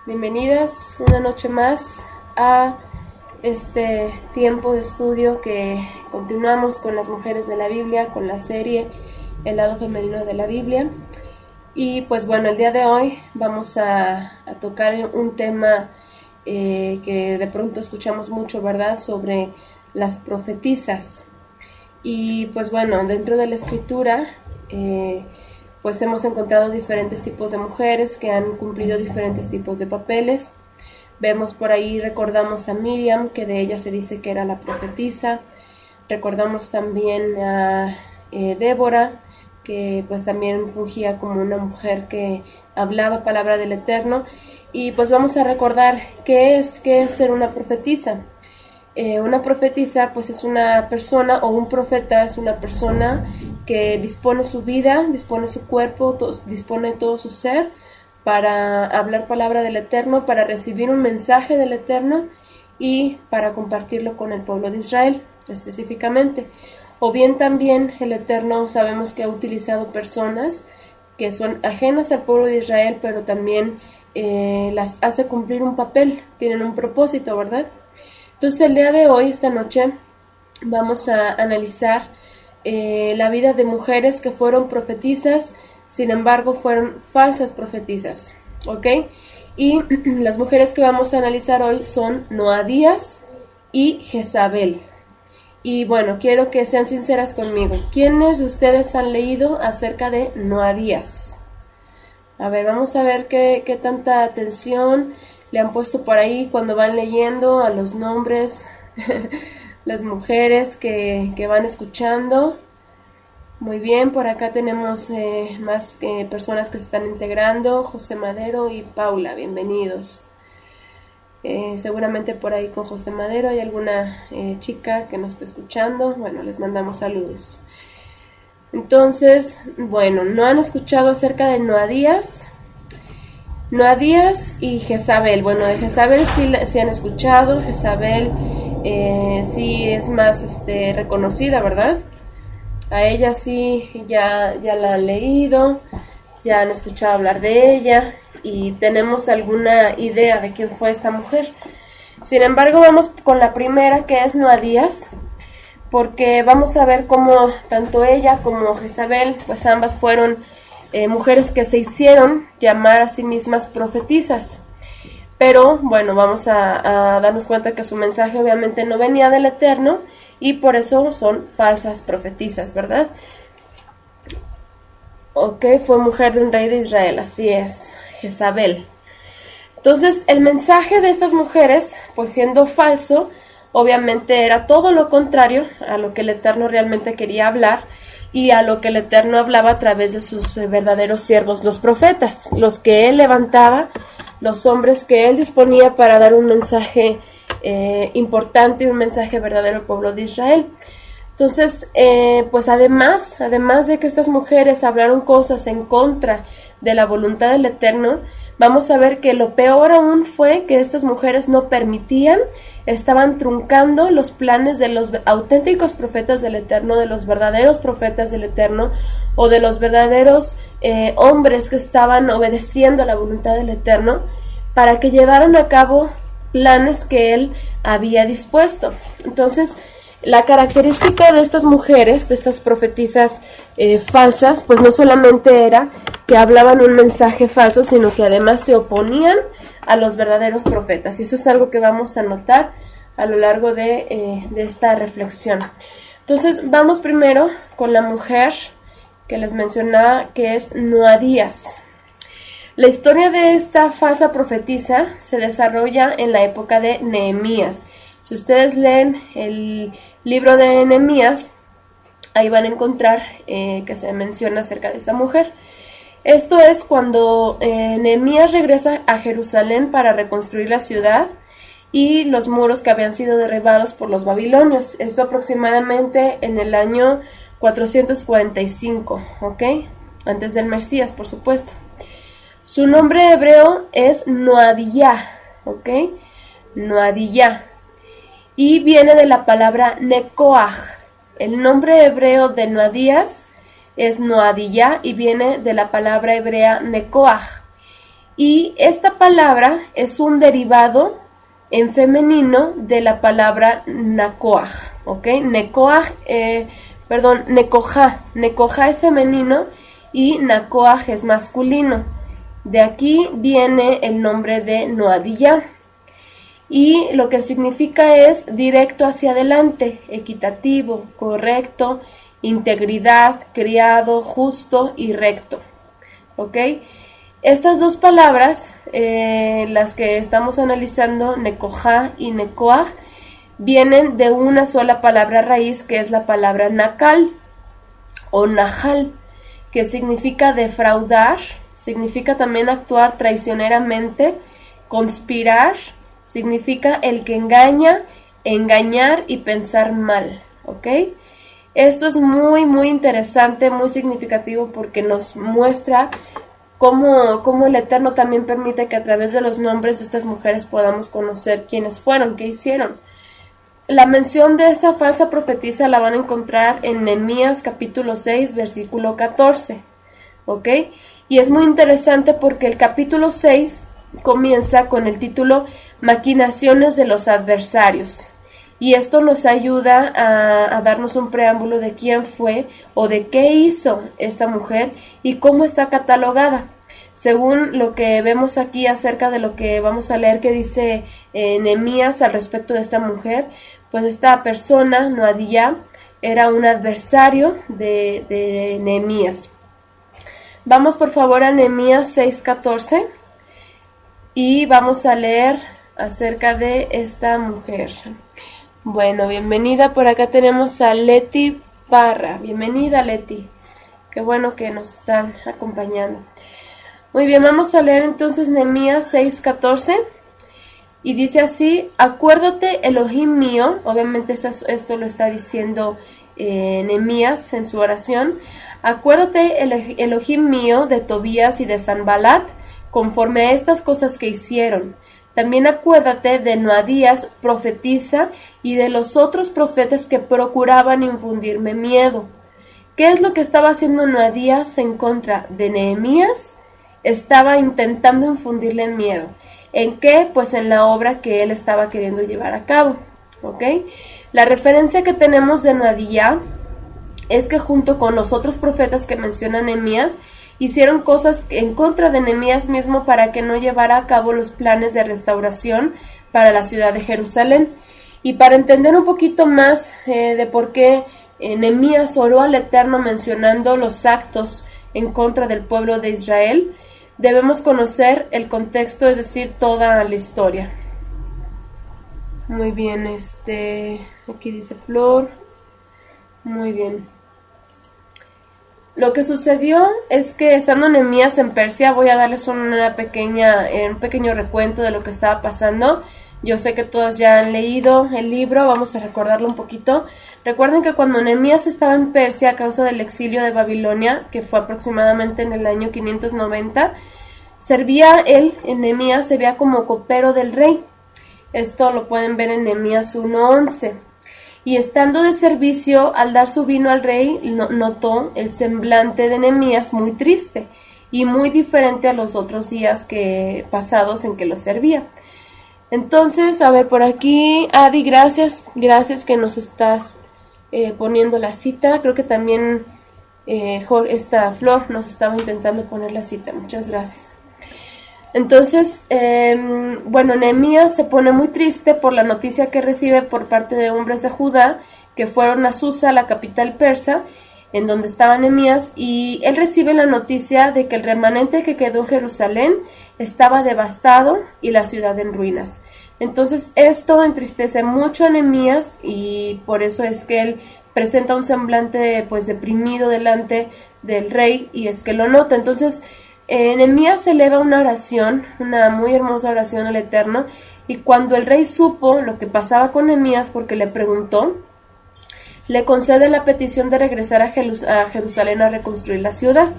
Bienvenidas una noche más a este tiempo de estudio que continuamos con las mujeres de la Biblia, con la serie El lado femenino de la Biblia. Y pues bueno, el día de hoy vamos a tocar un tema que de pronto escuchamos mucho, ¿verdad? Sobre las profetisas. Y pues bueno, dentro de la escritura pues hemos encontrado diferentes tipos de mujeres que han cumplido diferentes tipos de papeles. Vemos por ahí, recordamos a Miriam, que de ella se dice que era la profetisa. Recordamos también a Débora, que pues también fungía como una mujer que hablaba palabra del Eterno. Y pues vamos a recordar qué es ser una profetisa. Una profetisa pues es una persona, o un profeta es una persona que dispone su vida, dispone su cuerpo, dispone todo su ser para hablar palabra del Eterno, para recibir un mensaje del Eterno y para compartirlo con el pueblo de Israel específicamente. O bien también el Eterno sabemos que ha utilizado personas que son ajenas al pueblo de Israel, pero también las hace cumplir un papel, tienen un propósito, ¿verdad? Entonces el día de hoy, esta noche, vamos a analizar la vida de mujeres que fueron profetisas, sin embargo fueron falsas profetisas, ¿ok? Y las mujeres que vamos a analizar hoy son Noadías y Jezabel. Y bueno, quiero que sean sinceras conmigo. ¿Quiénes de ustedes han leído acerca de Noadías? A ver, vamos a ver qué tanta atención le han puesto por ahí cuando van leyendo a los nombres, las mujeres que van escuchando. Muy bien, por acá tenemos más personas que se están integrando, José Madero y Paula, bienvenidos. Seguramente por ahí con José Madero hay alguna chica que nos está escuchando. Bueno, les mandamos saludos. Entonces, bueno, ¿no han escuchado acerca de Noadías? Noadías y Jezabel. Bueno, de Jezabel sí han escuchado. Jezabel sí es más reconocida, ¿verdad? A ella sí ya la han leído, ya han escuchado hablar de ella y tenemos alguna idea de quién fue esta mujer. Sin embargo, vamos con la primera, que es Noadías, porque vamos a ver cómo tanto ella como Jezabel, pues ambas fueron mujeres que se hicieron llamar a sí mismas profetisas. Pero bueno, vamos a darnos cuenta que su mensaje obviamente no venía del Eterno y por eso son falsas profetisas, ¿verdad? Ok, fue mujer de un rey de Israel, así es, Jezabel. Entonces, el mensaje de estas mujeres, pues siendo falso, obviamente era todo lo contrario a lo que el Eterno realmente quería hablar y a lo que el Eterno hablaba a través de sus verdaderos siervos, los profetas, los que él levantaba, los hombres que él disponía para dar un mensaje importante, un mensaje verdadero al pueblo de Israel. Entonces, pues además de que estas mujeres hablaron cosas en contra de la voluntad del Eterno, vamos a ver que lo peor aún fue que estas mujeres no permitían, estaban truncando los planes de los auténticos profetas del Eterno, de los verdaderos profetas del Eterno, o de los verdaderos hombres que estaban obedeciendo a la voluntad del Eterno, para que llevaran a cabo planes que él había dispuesto. Entonces, la característica de estas mujeres, de estas profetisas falsas, pues no solamente era que hablaban un mensaje falso, sino que además se oponían a los verdaderos profetas. Y eso es algo que vamos a notar a lo largo de esta reflexión. Entonces, vamos primero con la mujer que les mencionaba, que es Noadías. La historia de esta falsa profetisa se desarrolla en la época de Nehemías. Si ustedes leen el libro de Nehemías, ahí van a encontrar que se menciona acerca de esta mujer. Esto es cuando Nehemías regresa a Jerusalén para reconstruir la ciudad y los muros que habían sido derribados por los babilonios. Esto aproximadamente en el año 445, ¿ok? Antes del Mesías, por supuesto. Su nombre hebreo es Noadiyah, ¿ok? Noadiyah. Y viene de la palabra Nekoaj. El nombre hebreo de Noadías es Noadiyah y viene de la palabra hebrea Nekoaj. Y esta palabra es un derivado en femenino de la palabra Nakoaj, ¿ok? Nekoja es femenino y Nakoaj es masculino. De aquí viene el nombre de Noadiyah. Y lo que significa es directo hacia adelante, equitativo, correcto, integridad, criado, justo y recto. ¿Ok? Estas dos palabras, las que estamos analizando, Nekoja y Nekoaj, vienen de una sola palabra raíz, que es la palabra Nakal o Nahal, que significa defraudar, significa también actuar traicioneramente, conspirar, significa el que engaña, engañar y pensar mal, ¿ok? Esto es muy, muy interesante, muy significativo porque nos muestra cómo el Eterno también permite que a través de los nombres de estas mujeres podamos conocer quiénes fueron, qué hicieron. La mención de esta falsa profetisa la van a encontrar en Nehemías capítulo 6, versículo 14, ¿ok? Y es muy interesante porque el capítulo 6 comienza con el título Maquinaciones de los adversarios. Y esto nos ayuda a darnos un preámbulo de quién fue o de qué hizo esta mujer y cómo está catalogada. Según lo que vemos aquí acerca de lo que vamos a leer que dice Nehemías al respecto de esta mujer, pues esta persona, Noadiyah, era un adversario de Nehemías. Vamos por favor a Nehemías 6:14 y vamos a leer acerca de esta mujer. Bueno, bienvenida, por acá tenemos a Leti Parra. Bienvenida, Leti. Qué bueno que nos están acompañando. Muy bien, vamos a leer entonces Nehemías 6:14 y dice así: acuérdate, Elohim mío, obviamente esto lo está diciendo Nehemías en su oración, acuérdate, Elohim mío, de Tobías y de Sanbalat, conforme a estas cosas que hicieron. También acuérdate de Noadías, profetisa, y de los otros profetas que procuraban infundirme miedo. ¿Qué es lo que estaba haciendo Noadías en contra de Nehemías? Estaba intentando infundirle miedo. ¿En qué? Pues en la obra que él estaba queriendo llevar a cabo. ¿Ok? La referencia que tenemos de Noadiyah es que junto con los otros profetas que menciona Nehemías, hicieron cosas en contra de Nehemías mismo para que no llevara a cabo los planes de restauración para la ciudad de Jerusalén. Y para entender un poquito más de por qué Nehemías oró al Eterno mencionando los actos en contra del pueblo de Israel, debemos conocer el contexto, es decir, toda la historia. Muy bien, aquí dice Flor. Muy bien. Lo que sucedió es que estando Nehemías en Persia, voy a darles un pequeño recuento de lo que estaba pasando. Yo sé que todas ya han leído el libro, vamos a recordarlo un poquito. Recuerden que cuando Nehemías estaba en Persia a causa del exilio de Babilonia, que fue aproximadamente en el año 590, Nehemías servía como copero del rey. Esto lo pueden ver en Nehemías 1:11. Y estando de servicio, al dar su vino al rey, notó el semblante de Nehemías muy triste y muy diferente a los otros días pasados en que lo servía. Entonces, a ver, por aquí, Adi, gracias que nos estás poniendo la cita. Creo que también esta Flor nos estaba intentando poner la cita. Muchas gracias. Entonces, Nehemías se pone muy triste por la noticia que recibe por parte de hombres de Judá que fueron a Susa, la capital persa, en donde estaba Nehemías, y él recibe la noticia de que el remanente que quedó en Jerusalén estaba devastado y la ciudad en ruinas. Entonces, esto entristece mucho a Nehemías y por eso es que él presenta un semblante pues deprimido delante del rey y es que lo nota. Entonces, Nehemías eleva una oración, una muy hermosa oración al Eterno, y cuando el rey supo lo que pasaba con Nehemías, porque le preguntó, le concede la petición de regresar a Jerusalén a reconstruir la ciudad,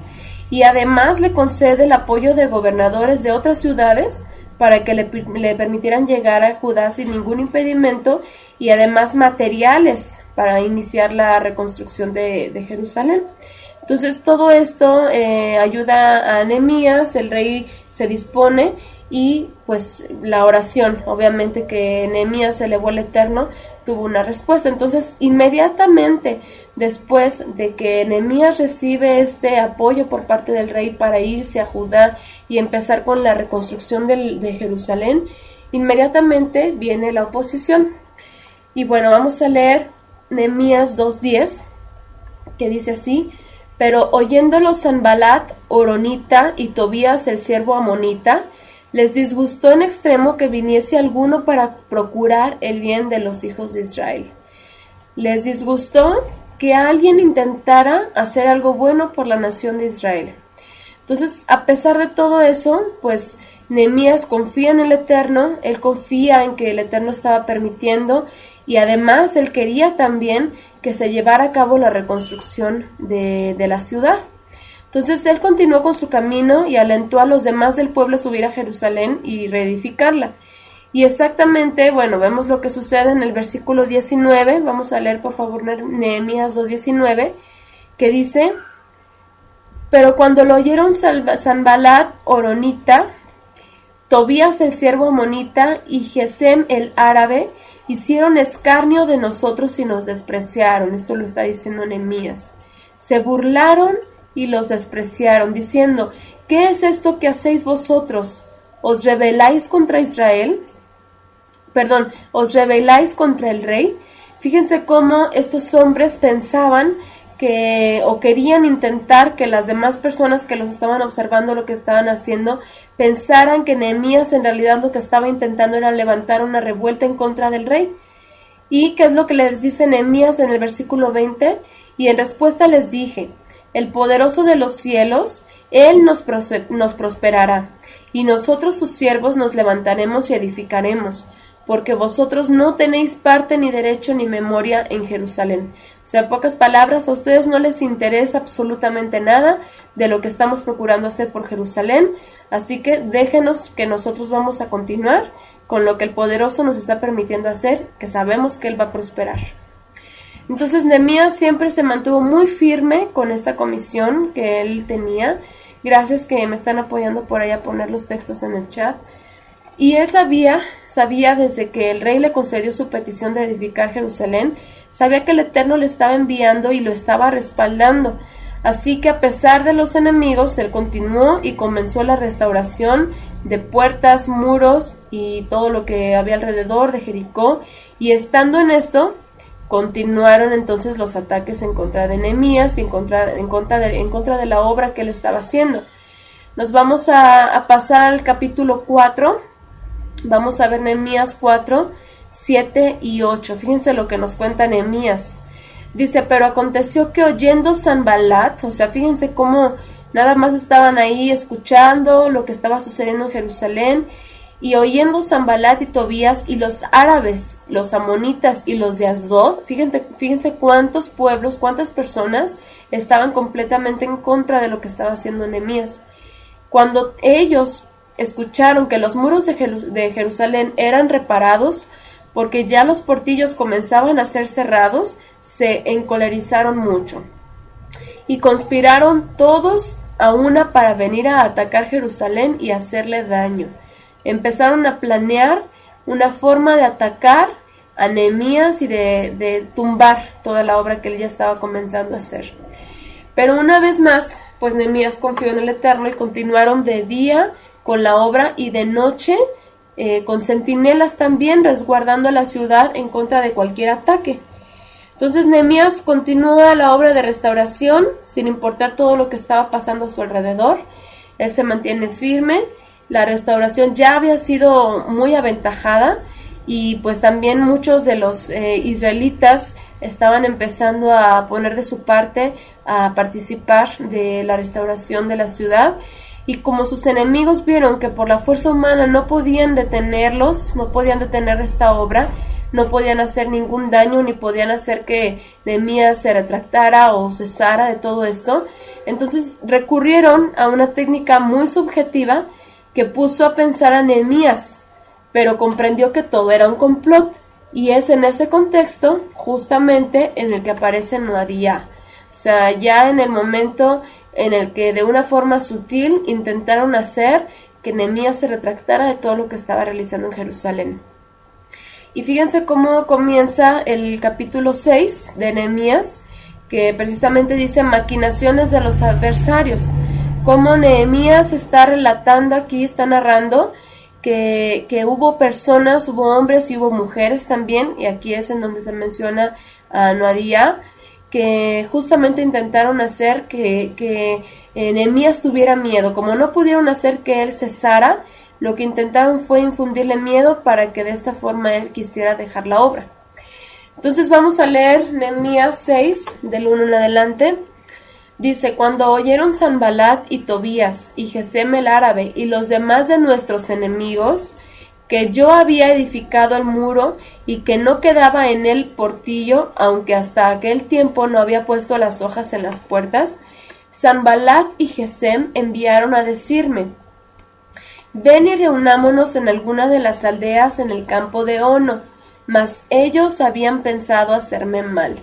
y además le concede el apoyo de gobernadores de otras ciudades para que le permitieran llegar a Judá sin ningún impedimento, y además materiales para iniciar la reconstrucción de Jerusalén. Entonces todo esto ayuda a Nehemías, el rey se dispone y pues la oración, obviamente que Nehemías elevó al Eterno, tuvo una respuesta. Entonces inmediatamente después de que Nehemías recibe este apoyo por parte del rey para irse a Judá y empezar con la reconstrucción de Jerusalén, inmediatamente viene la oposición. Y bueno, vamos a leer Nehemías 2:10, que dice así: pero oyéndolo Sanballat horonita y Tobías el siervo amonita, les disgustó en extremo que viniese alguno para procurar el bien de los hijos de Israel. Les disgustó que alguien intentara hacer algo bueno por la nación de Israel. Entonces, a pesar de todo eso, pues Nehemías confía en el Eterno, él confía en que el Eterno estaba permitiendo, y además él quería también que se llevara a cabo la reconstrucción de la ciudad. Entonces él continuó con su camino y alentó a los demás del pueblo a subir a Jerusalén y reedificarla. Y exactamente, bueno, vemos lo que sucede en el versículo 19, vamos a leer por favor Nehemías 2:19, que dice: pero cuando lo oyeron Sanballat horonita, Tobías el siervo amonita y Gesem el árabe, hicieron escarnio de nosotros y nos despreciaron. Esto lo está diciendo Nehemías. Se burlaron y los despreciaron, diciendo: ¿qué es esto que hacéis vosotros? ¿Os rebeláis contra Israel? Perdón, ¿os rebeláis contra el rey? Fíjense cómo estos hombres pensaban que, o querían intentar que las demás personas que los estaban observando lo que estaban haciendo, pensaran que Nehemías en realidad lo que estaba intentando era levantar una revuelta en contra del rey. ¿Y qué es lo que les dice Nehemías en el versículo 20? Y en respuesta les dije: el poderoso de los cielos, él nos prosperará, y nosotros sus siervos nos levantaremos y edificaremos, porque vosotros no tenéis parte ni derecho ni memoria en Jerusalén. O sea, en pocas palabras, a ustedes no les interesa absolutamente nada de lo que estamos procurando hacer por Jerusalén, así que déjenos que nosotros vamos a continuar con lo que el poderoso nos está permitiendo hacer, que sabemos que él va a prosperar. Entonces Nehemías siempre se mantuvo muy firme con esta comisión que él tenía. Gracias que me están apoyando por ahí a poner los textos en el chat. Y él sabía desde que el rey le concedió su petición de edificar Jerusalén, sabía que el Eterno le estaba enviando y lo estaba respaldando. Así que a pesar de los enemigos, él continuó y comenzó la restauración de puertas, muros y todo lo que había alrededor de Jericó. Y estando en esto, continuaron entonces los ataques en contra de Nehemías y en contra de la obra que él estaba haciendo. Nos vamos a pasar al capítulo 4. Vamos a ver Nehemías 4, 7 y 8. Fíjense lo que nos cuenta Nehemías. Dice: pero aconteció que oyendo Sanballat, o sea, fíjense cómo nada más estaban ahí escuchando lo que estaba sucediendo en Jerusalén, y oyendo Sanballat y Tobías y los árabes, los amonitas y los de Asdod, fíjense cuántos pueblos, cuántas personas estaban completamente en contra de lo que estaba haciendo Nehemías. Cuando ellos escucharon que los muros de Jerusalén eran reparados, porque ya los portillos comenzaban a ser cerrados, se encolerizaron mucho. Y conspiraron todos a una para venir a atacar Jerusalén y hacerle daño. Empezaron a planear una forma de atacar a Nehemías y de tumbar toda la obra que él ya estaba comenzando a hacer. Pero una vez más, pues Nehemías confió en el Eterno y continuaron de día con la obra y de noche con centinelas también resguardando la ciudad en contra de cualquier ataque. Entonces Nehemías continúa la obra de restauración sin importar todo lo que estaba pasando a su alrededor. Él se mantiene firme. La restauración ya había sido muy aventajada y pues también muchos de los israelitas estaban empezando a poner de su parte, a participar de la restauración de la ciudad. Y como sus enemigos vieron que por la fuerza humana no podían detenerlos, no podían detener esta obra, no podían hacer ningún daño, ni podían hacer que Nehemías se retractara o cesara de todo esto, entonces recurrieron a una técnica muy subjetiva que puso a pensar a Nehemías, pero comprendió que todo era un complot, y es en ese contexto justamente en el que aparece Noadía. O sea, ya en el momento en el que de una forma sutil intentaron hacer que Nehemías se retractara de todo lo que estaba realizando en Jerusalén. Y fíjense cómo comienza el capítulo 6 de Nehemías, que precisamente dice maquinaciones de los adversarios. Como Nehemías está relatando aquí, está narrando que hubo personas, hubo hombres y hubo mujeres también, y aquí es en donde se menciona a Noadía, que justamente intentaron hacer que Nehemías tuviera miedo. Como no pudieron hacer que él cesara, lo que intentaron fue infundirle miedo para que de esta forma él quisiera dejar la obra. Entonces vamos a leer Nehemías 6, del 1 en adelante. Dice, cuando oyeron Sanballat y Tobías y Gesem el árabe y los demás de nuestros enemigos, que yo había edificado el muro y que no quedaba en él portillo, aunque hasta aquel tiempo no había puesto las hojas en las puertas, Sanballat y Gesem enviaron a decirme, ven y reunámonos en alguna de las aldeas en el campo de Ono, mas ellos habían pensado hacerme mal.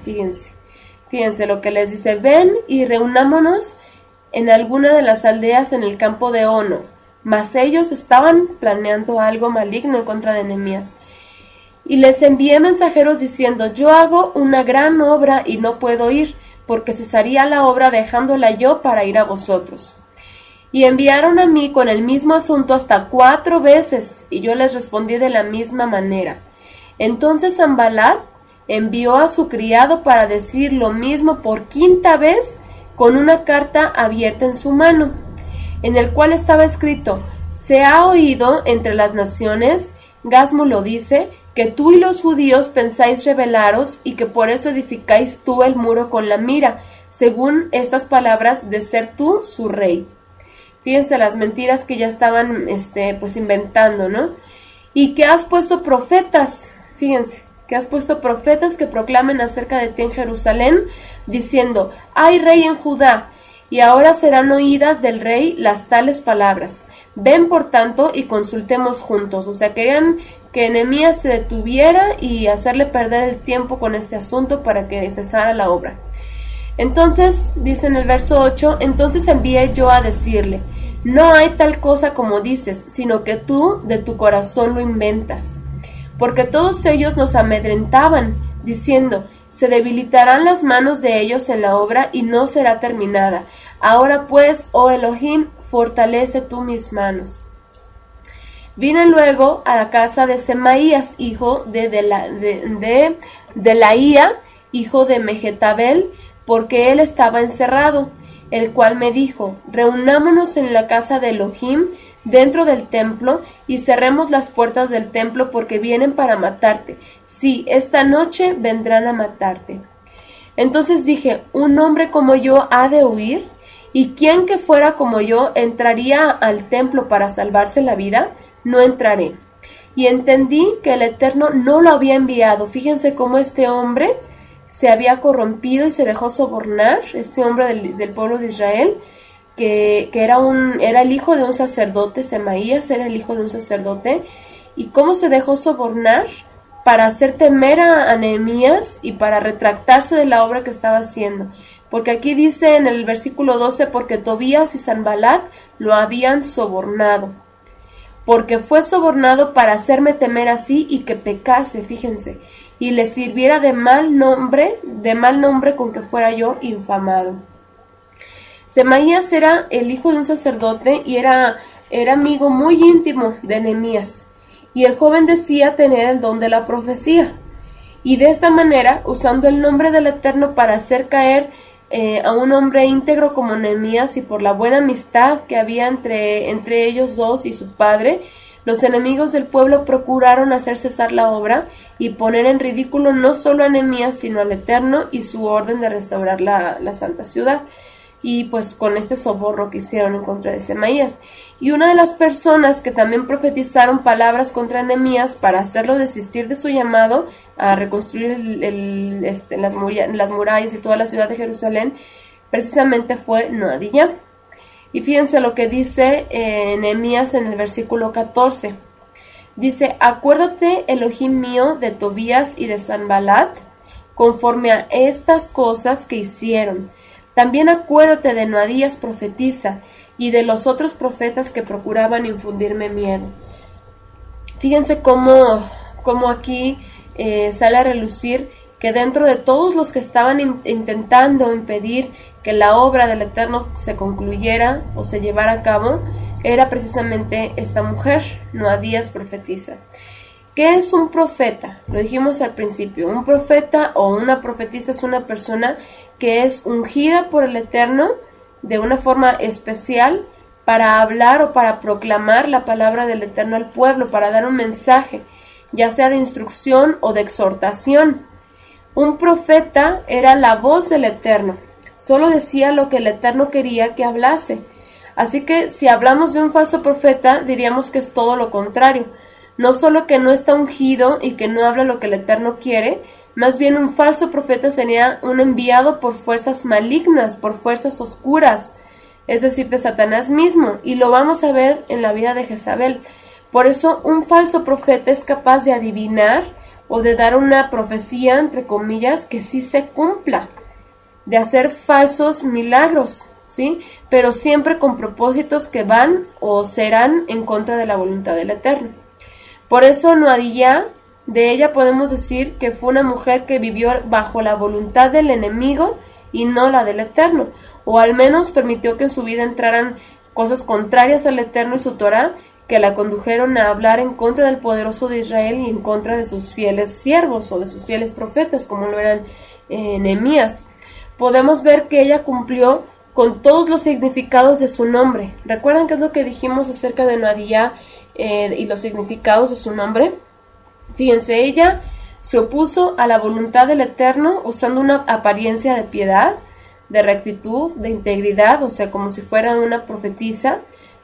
Fíjense lo que les dice, ven y reunámonos en alguna de las aldeas en el campo de Ono, mas ellos estaban planeando algo maligno en contra de Nehemías. Y les envié mensajeros diciendo, yo hago una gran obra y no puedo ir, porque cesaría la obra dejándola yo para ir a vosotros. Y enviaron a mí con el mismo asunto hasta 4 veces, y yo les respondí de la misma manera. Entonces Sanballat envió a su criado para decir lo mismo por 5ª vez, con una carta abierta en su mano, en el cual estaba escrito, se ha oído entre las naciones, Gasmu lo dice, que tú y los judíos pensáis rebelaros y que por eso edificáis tú el muro con la mira, según estas palabras de ser tú su rey. Fíjense las mentiras que ya estaban pues inventando, ¿no? Y que has puesto profetas, fíjense, que has puesto profetas que proclamen acerca de ti en Jerusalén, diciendo, hay rey en Judá, y ahora serán oídas del rey las tales palabras. Ven por tanto y consultemos juntos. O sea, querían que Nehemías se detuviera y hacerle perder el tiempo con este asunto para que cesara la obra. Entonces, dice en el verso 8, entonces envié yo a decirle, no hay tal cosa como dices, sino que tú de tu corazón lo inventas. Porque todos ellos nos amedrentaban, diciendo, se debilitarán las manos de ellos en la obra y no será terminada. Ahora pues, oh Elohim, fortalece tú mis manos. Vine luego a la casa de Semaías, hijo de Delaía, hijo de Mehetabel, porque él estaba encerrado, el cual me dijo, reunámonos en la casa de Elohim, dentro del templo, y cerremos las puertas del templo, porque vienen para matarte. Sí, esta noche vendrán a matarte. Entonces dije, ¿un hombre como yo ha de huir? ¿Y quién que fuera como yo entraría al templo para salvarse la vida? No entraré. Y entendí que el Eterno no lo había enviado. Fíjense cómo este hombre se había corrompido y se dejó sobornar, este hombre del pueblo de Israel, que era el hijo de un sacerdote, Semaías era el hijo de un sacerdote, y cómo se dejó sobornar para hacer temer a Nehemías y para retractarse de la obra que estaba haciendo. Porque aquí dice en el versículo 12, porque Tobías y Sanballat lo habían sobornado. Porque fue sobornado para hacerme temer así y que pecase, fíjense, y le sirviera de mal nombre con que fuera yo infamado. Semaías era el hijo de un sacerdote y era amigo muy íntimo de Nehemías, y el joven decía tener el don de la profecía, y de esta manera, usando el nombre del Eterno para hacer caer a un hombre íntegro como Nehemías, y por la buena amistad que había entre ellos dos y su padre, los enemigos del pueblo procuraron hacer cesar la obra y poner en ridículo no solo a Nehemías, sino al Eterno y su orden de restaurar la santa ciudad. Y pues con este soborno que hicieron en contra de Semaías. Y una de las personas que también profetizaron palabras contra Nehemías para hacerlo desistir de su llamado a reconstruir las murallas y toda la ciudad de Jerusalén, precisamente fue Noadía. Y fíjense lo que dice Nehemías en el versículo 14. Dice, acuérdate, Elohim mío, de Tobías y de Sanballat, conforme a estas cosas que hicieron. También acuérdate de Noadías profetisa y de los otros profetas que procuraban infundirme miedo. Fíjense cómo aquí sale a relucir que dentro de todos los que estaban intentando impedir que la obra del Eterno se concluyera o se llevara a cabo, era precisamente esta mujer, Noadías profetisa. ¿Qué es un profeta? Lo dijimos al principio. Un profeta o una profetisa es una persona que es ungida por el Eterno de una forma especial para hablar o para proclamar la palabra del Eterno al pueblo, para dar un mensaje, ya sea de instrucción o de exhortación. Un profeta era la voz del Eterno, solo decía lo que el Eterno quería que hablase. Así que si hablamos de un falso profeta, diríamos que es todo lo contrario. No solo que no está ungido y que no habla lo que el Eterno quiere, más bien un falso profeta sería un enviado por fuerzas malignas, por fuerzas oscuras, es decir, de Satanás mismo, y lo vamos a ver en la vida de Jezabel. Por eso un falso profeta es capaz de adivinar o de dar una profecía, entre comillas, que sí se cumpla, de hacer falsos milagros, ¿sí? Pero siempre con propósitos que van o serán en contra de la voluntad del Eterno. Por eso Noadiyá, de ella podemos decir que fue una mujer que vivió bajo la voluntad del enemigo y no la del Eterno, o al menos permitió que en su vida entraran cosas contrarias al Eterno y su Torá, que la condujeron a hablar en contra del poderoso de Israel y en contra de sus fieles siervos o de sus fieles profetas, como lo eran Nehemías. Podemos ver que ella cumplió con todos los significados de su nombre. ¿Recuerdan qué es lo que dijimos acerca de Noadiyá y los significados de su nombre? Fíjense, ella se opuso a la voluntad del Eterno usando una apariencia de piedad, de rectitud, de integridad, o sea, como si fuera una profetisa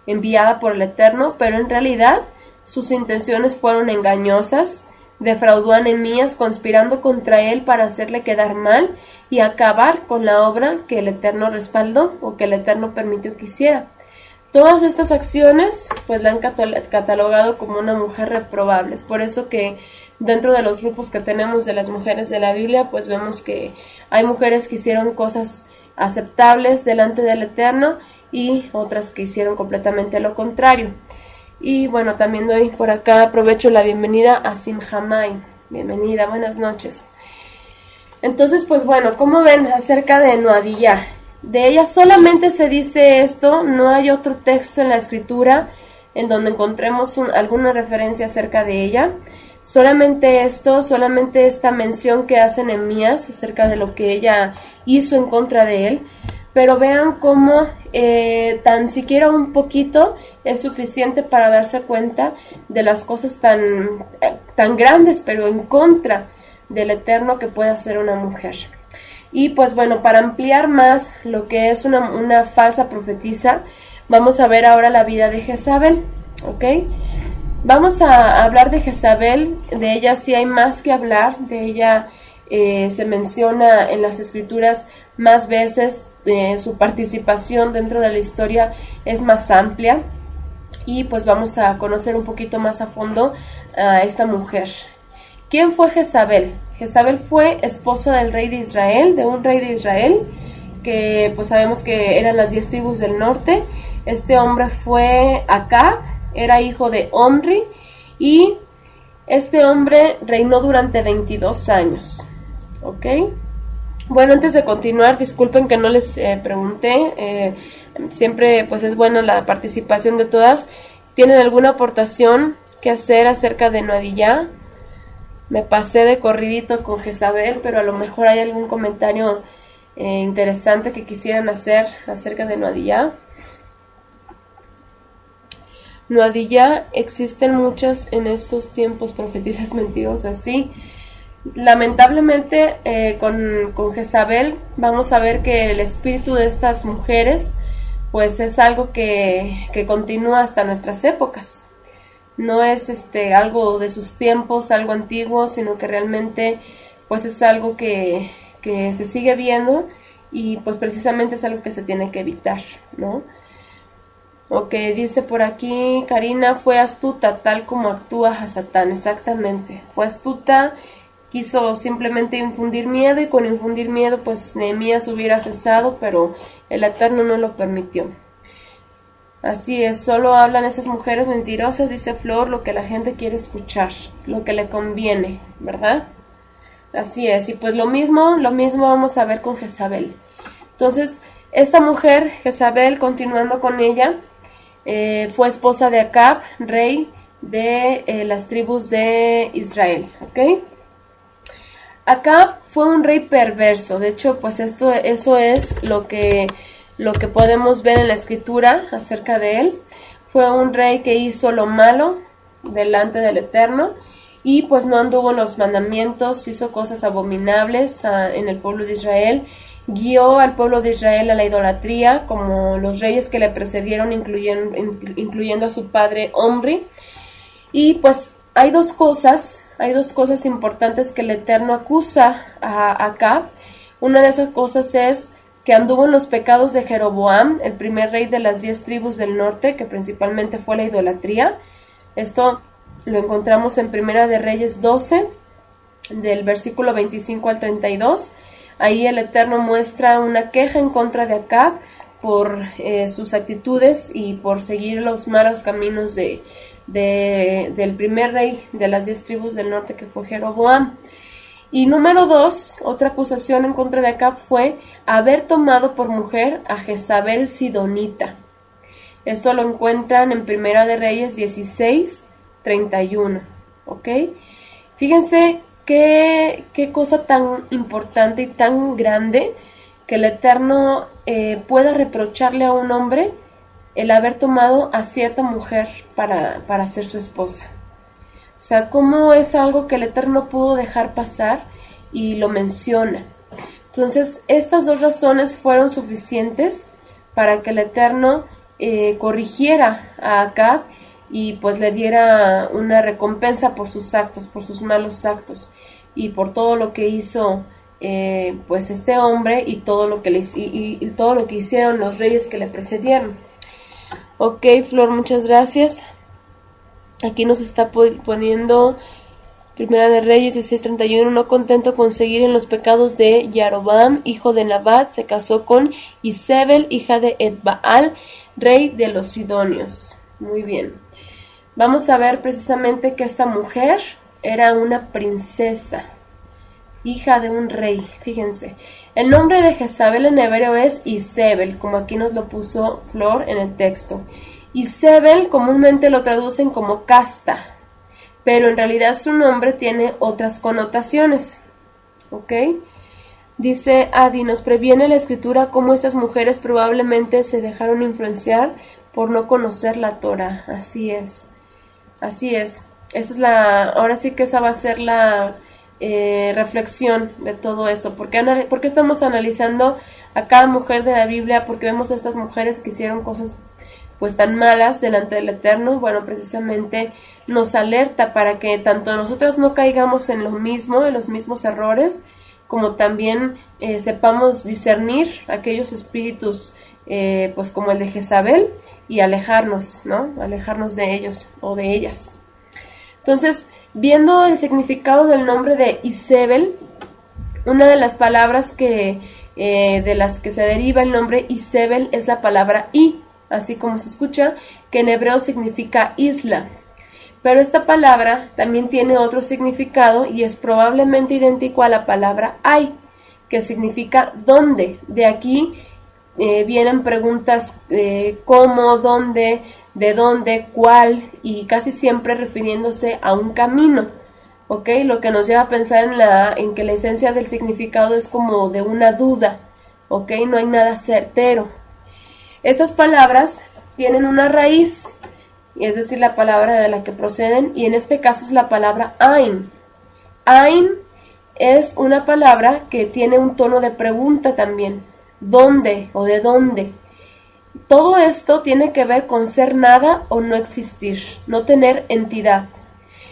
enviada por el Eterno, pero en realidad sus intenciones fueron engañosas, defraudó a Nehemías conspirando contra él para hacerle quedar mal y acabar con la obra que el Eterno respaldó o que el Eterno permitió que hiciera. Todas estas acciones pues la han catalogado como una mujer reprobable. Es por eso que dentro de los grupos que tenemos de las mujeres de la Biblia pues vemos que hay mujeres que hicieron cosas aceptables delante del Eterno y otras que hicieron completamente lo contrario. Y bueno, también doy por acá, aprovecho la bienvenida a Simhamay. Bienvenida, buenas noches. Entonces, pues bueno, ¿cómo ven acerca de Noadiyá? De ella solamente se dice esto, no hay otro texto en la escritura en donde encontremos alguna referencia acerca de ella. Solamente esto, solamente esta mención que hace Nehemías acerca de lo que ella hizo en contra de él. Pero vean cómo tan siquiera un poquito es suficiente para darse cuenta de las cosas tan grandes, pero en contra del Eterno que puede hacer una mujer. Y pues bueno, para ampliar más lo que es una falsa profetisa, vamos a ver ahora la vida de Jezabel, ¿ok? Vamos a hablar de Jezabel, de ella sí hay más que hablar, de ella se menciona en las escrituras más veces, su participación dentro de la historia es más amplia y pues vamos a conocer un poquito más a fondo a esta mujer. ¿Quién fue Jezabel? Jezabel fue esposa del rey de Israel, de un rey de Israel, que pues sabemos que eran las 10 tribus del norte. Este hombre fue Acab, era hijo de Omri, y este hombre reinó durante 22 años. ¿Ok? Bueno, antes de continuar, disculpen que no les pregunté, siempre pues es buena la participación de todas. ¿Tienen alguna aportación que hacer acerca de Noadiyá? Me pasé de corridito con Jezabel, pero a lo mejor hay algún comentario interesante que quisieran hacer acerca de Noadiyá. Noadiyá, existen muchas en estos tiempos profetizas mentirosas, sí. Lamentablemente con Jezabel vamos a ver que el espíritu de estas mujeres pues es algo que continúa hasta nuestras épocas. No es algo de sus tiempos, algo antiguo, sino que realmente pues es algo que se sigue viendo y pues precisamente es algo que se tiene que evitar, ¿no? Ok, dice por aquí Karina, fue astuta tal como actúa Hasatán, exactamente, fue astuta quiso simplemente infundir miedo, y con infundir miedo pues Nehemías hubiera cesado, pero el Eterno no lo permitió. Así es, solo hablan esas mujeres mentirosas, dice Flor, lo que la gente quiere escuchar, lo que le conviene, ¿verdad? Así es, y pues lo mismo vamos a ver con Jezabel. Entonces, esta mujer, Jezabel, continuando con ella, fue esposa de Acab, rey de las tribus de Israel, ¿ok? Acab fue un rey perverso, de hecho, pues eso es lo que podemos ver en la escritura acerca de él. Fue un rey que hizo lo malo delante del Eterno, y pues no anduvo en los mandamientos, hizo cosas abominables en el pueblo de Israel, guió al pueblo de Israel a la idolatría, como los reyes que le precedieron, incluyendo a su padre Omri. Y pues hay dos cosas importantes que el Eterno acusa a Acab. Una de esas cosas es que anduvo en los pecados de Jeroboam, el primer rey de las 10 tribus del norte, que principalmente fue la idolatría. Esto lo encontramos en Primera de Reyes 12, del versículo 25 al 32. Ahí el Eterno muestra una queja en contra de Acab por sus actitudes y por seguir los malos caminos del primer rey de las 10 tribus del norte, que fue Jeroboam. Y número 2, otra acusación en contra de Acab fue haber tomado por mujer a Jezabel Sidonita. Esto lo encuentran en Primera de Reyes 16, 31, ¿ok? Fíjense qué cosa tan importante y tan grande, que el Eterno pueda reprocharle a un hombre el haber tomado a cierta mujer para ser su esposa. O sea, cómo es algo que el Eterno pudo dejar pasar, y lo menciona. Entonces, estas dos razones fueron suficientes para que el Eterno corrigiera a Acab y pues le diera una recompensa por sus actos, por sus malos actos, y por todo lo que hizo pues este hombre, y todo lo que todo lo que hicieron los reyes que le precedieron. Ok, Flor, muchas gracias. Aquí nos está poniendo Primera de Reyes 16:31, no contento con seguir en los pecados de Yaroboam, hijo de Nabat, se casó con Isabel, hija de Etbaal, rey de los Sidonios. Muy bien. Vamos a ver precisamente que esta mujer era una princesa, hija de un rey. Fíjense, el nombre de Jezabel en hebreo es Isabel, como aquí nos lo puso Flor en el texto. Isabel comúnmente lo traducen como casta, pero en realidad su nombre tiene otras connotaciones, ¿ok? Dice Adi, nos previene la escritura cómo estas mujeres probablemente se dejaron influenciar por no conocer la Torah. Así es. Esa es ahora sí que esa va a ser la reflexión de todo esto. ¿Por qué estamos analizando a cada mujer de la Biblia? Porque vemos a estas mujeres que hicieron cosas pues tan malas delante del Eterno. Bueno, precisamente nos alerta para que tanto nosotras no caigamos en los mismos errores, como también sepamos discernir aquellos espíritus pues como el de Jezabel, y alejarnos, ¿no? Alejarnos de ellos o de ellas. Entonces, viendo el significado del nombre de Isabel, una de las palabras de las que se deriva el nombre Isabel es la palabra I, así como se escucha, que en hebreo significa isla. Pero esta palabra también tiene otro significado y es probablemente idéntico a la palabra ay, que significa dónde. De aquí vienen preguntas cómo, dónde, de dónde, cuál, y casi siempre refiriéndose a un camino, ¿ok? Lo que nos lleva a pensar en que la esencia del significado es como de una duda, ¿ok? No hay nada certero. Estas palabras tienen una raíz, es decir, la palabra de la que proceden, y en este caso es la palabra Ain. Ain es una palabra que tiene un tono de pregunta también. ¿Dónde o de dónde? Todo esto tiene que ver con ser nada o no existir, no tener entidad.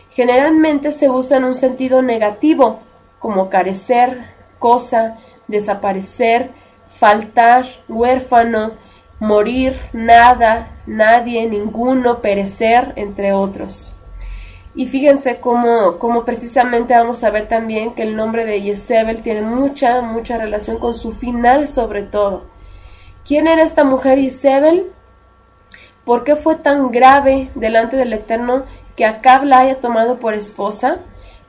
Generalmente se usa en un sentido negativo, como carecer, cosa, desaparecer, faltar, huérfano, morir, nada, nadie, ninguno, perecer, entre otros. Y fíjense cómo precisamente vamos a ver también que el nombre de Jezebel tiene mucha relación con su final sobre todo. ¿Quién era esta mujer Jezebel? ¿Por qué fue tan grave delante del Eterno que Acab la haya tomado por esposa?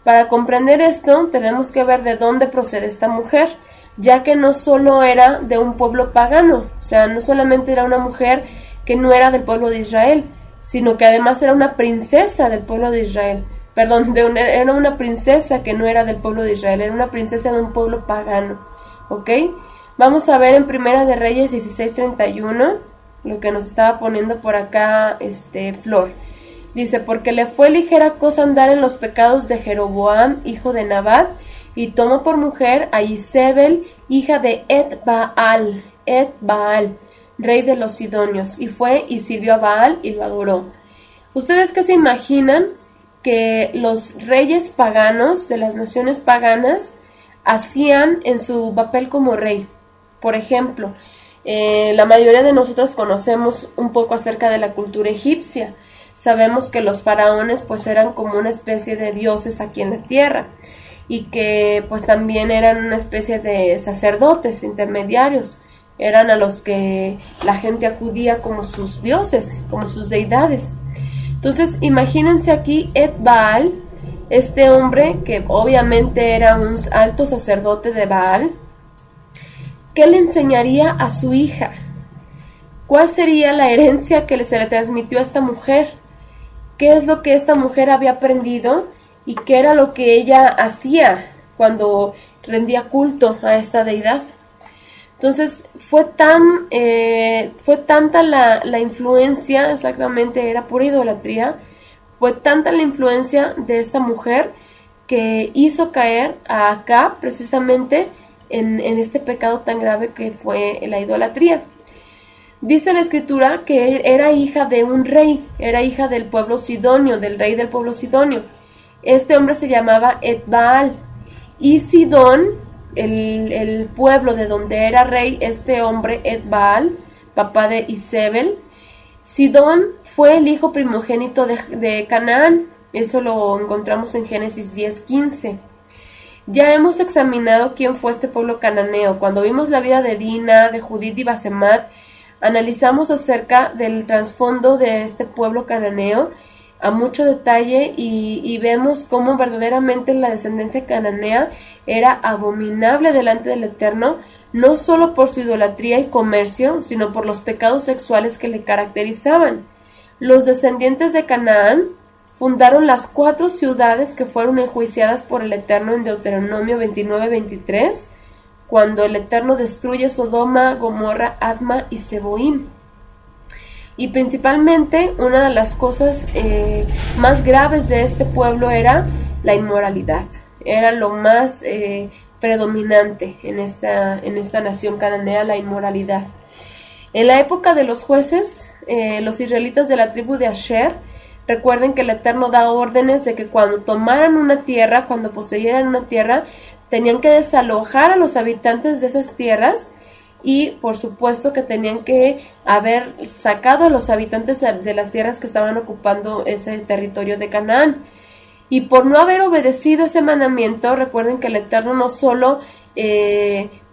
Para comprender esto tenemos que ver de dónde procede esta mujer, ya que no solo era de un pueblo pagano, o sea, no solamente era una mujer que no era del pueblo de Israel, sino que además era una princesa del pueblo de Israel. Perdón, era una princesa que no era del pueblo de Israel, era una princesa de un pueblo pagano. ¿Ok? Vamos a ver en Primera de Reyes 16:31, lo que nos estaba poniendo por acá Flor. Dice, porque le fue ligera cosa andar en los pecados de Jeroboam, hijo de Nabat, y tomó por mujer a Jezebel, hija de Etbaal, rey de los sidonios, y fue y sirvió a Baal y lo adoró. ¿Ustedes qué se imaginan? Que los reyes paganos de las naciones paganas hacían en su papel como rey. Por ejemplo, la mayoría de nosotros conocemos un poco acerca de la cultura egipcia. Sabemos que los faraones pues eran como una especie de dioses aquí en la tierra y que pues también eran una especie de sacerdotes intermediarios. Eran a los que la gente acudía como sus dioses, como sus deidades. Entonces, imagínense aquí Baal, este hombre que obviamente era un alto sacerdote de Baal. ¿Qué le enseñaría a su hija? ¿Cuál sería la herencia que se le transmitió a esta mujer? ¿Qué es lo que esta mujer había aprendido y qué era lo que ella hacía cuando rendía culto a esta deidad? Entonces fue tanta la influencia, exactamente era pura idolatría, fue tanta la influencia de esta mujer que hizo caer a Acab precisamente en este pecado tan grave que fue la idolatría. Dice la escritura que era hija de un rey, era hija del pueblo sidonio, del rey del pueblo sidonio. Este hombre se llamaba Etbaal y Sidón, el pueblo de donde era rey este hombre Etbaal, papá de Jezebel. Sidón fue el hijo primogénito de Canaán, eso lo encontramos en Génesis 10:15. Ya hemos examinado quién fue este pueblo cananeo. Cuando vimos la vida de Dina, de Judith y Basemat, analizamos acerca del trasfondo de este pueblo cananeo a mucho detalle y vemos cómo verdaderamente la descendencia cananea era abominable delante del Eterno, no solo por su idolatría y comercio, sino por los pecados sexuales que le caracterizaban. Los descendientes de Canaán fundaron las 4 ciudades que fueron enjuiciadas por el Eterno en Deuteronomio 29:23, cuando el Eterno destruye Sodoma, Gomorra, Adma y Seboim. Y principalmente una de las cosas más graves de este pueblo era la inmoralidad. Era lo más predominante en esta nación cananea, la inmoralidad. En la época de los jueces, los israelitas de la tribu de Asher, recuerden que el Eterno da órdenes de que cuando tomaran una tierra, cuando poseyeran una tierra, tenían que desalojar a los habitantes de esas tierras y por supuesto que tenían que haber sacado a los habitantes de las tierras que estaban ocupando ese territorio de Canaán. Y por no haber obedecido ese mandamiento, recuerden que el Eterno no solo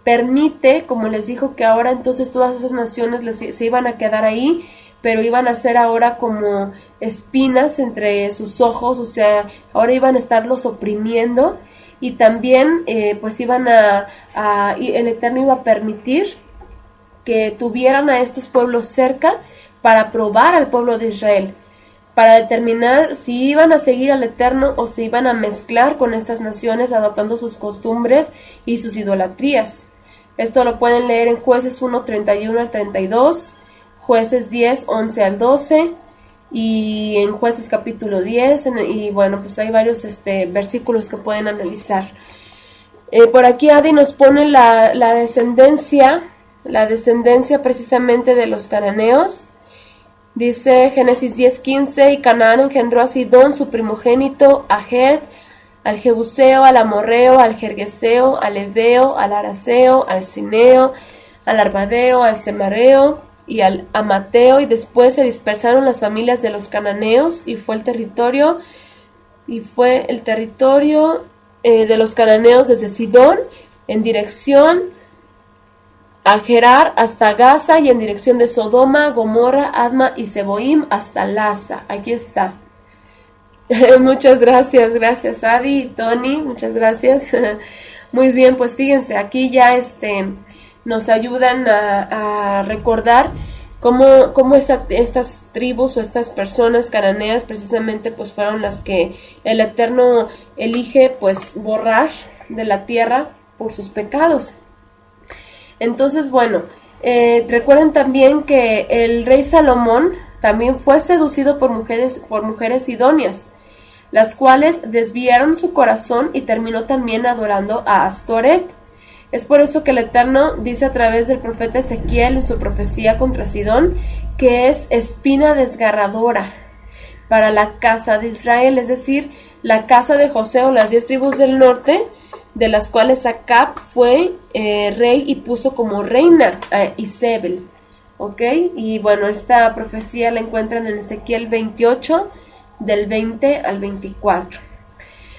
permite, como les dijo, que ahora entonces todas esas naciones se iban a quedar ahí, pero iban a ser ahora como espinas entre sus ojos, o sea, ahora iban a estarlos oprimiendo. Y también pues el Eterno iba a permitir que tuvieran a estos pueblos cerca para probar al pueblo de Israel, para determinar si iban a seguir al Eterno o si iban a mezclar con estas naciones adoptando sus costumbres y sus idolatrías. Esto lo pueden leer en Jueces 1:31-32, Jueces 10:11-12, y en Jueces capítulo 10, y bueno, pues hay varios versículos que pueden analizar. Por aquí Adi nos pone la descendencia precisamente de los cananeos. Dice Génesis 10:15, y Canaán engendró a Sidón, su primogénito, a Het, al Jebuseo, al Amorreo, al Gergeseo, al Heveo, al Araceo, al Cineo, al Arvadeo, al Semareo y al Amateo, y después se dispersaron las familias de los cananeos, y fue el territorio y fue el territorio de los cananeos desde Sidón en dirección a Gerar hasta Gaza y en dirección de Sodoma, Gomorra, Adma y Seboim hasta Laza. Aquí está. Muchas gracias Adi y Tony, muchas gracias. Muy bien, pues fíjense, aquí ya nos ayudan a recordar cómo estas tribus o estas personas cananeas precisamente pues fueron las que el Eterno elige pues borrar de la tierra por sus pecados. Entonces, bueno, recuerden también que el rey Salomón también fue seducido por mujeres idóneas, las cuales desviaron su corazón y terminó también adorando a Astoret. Es por eso que el Eterno dice a través del profeta Ezequiel en su profecía contra Sidón que es espina desgarradora para la casa de Israel, es decir, la casa de José o las 10 tribus del norte, de las cuales Acab fue rey y puso como reina a Isabel, ¿ok? Y bueno, esta profecía la encuentran en Ezequiel 28, del 20 al 24.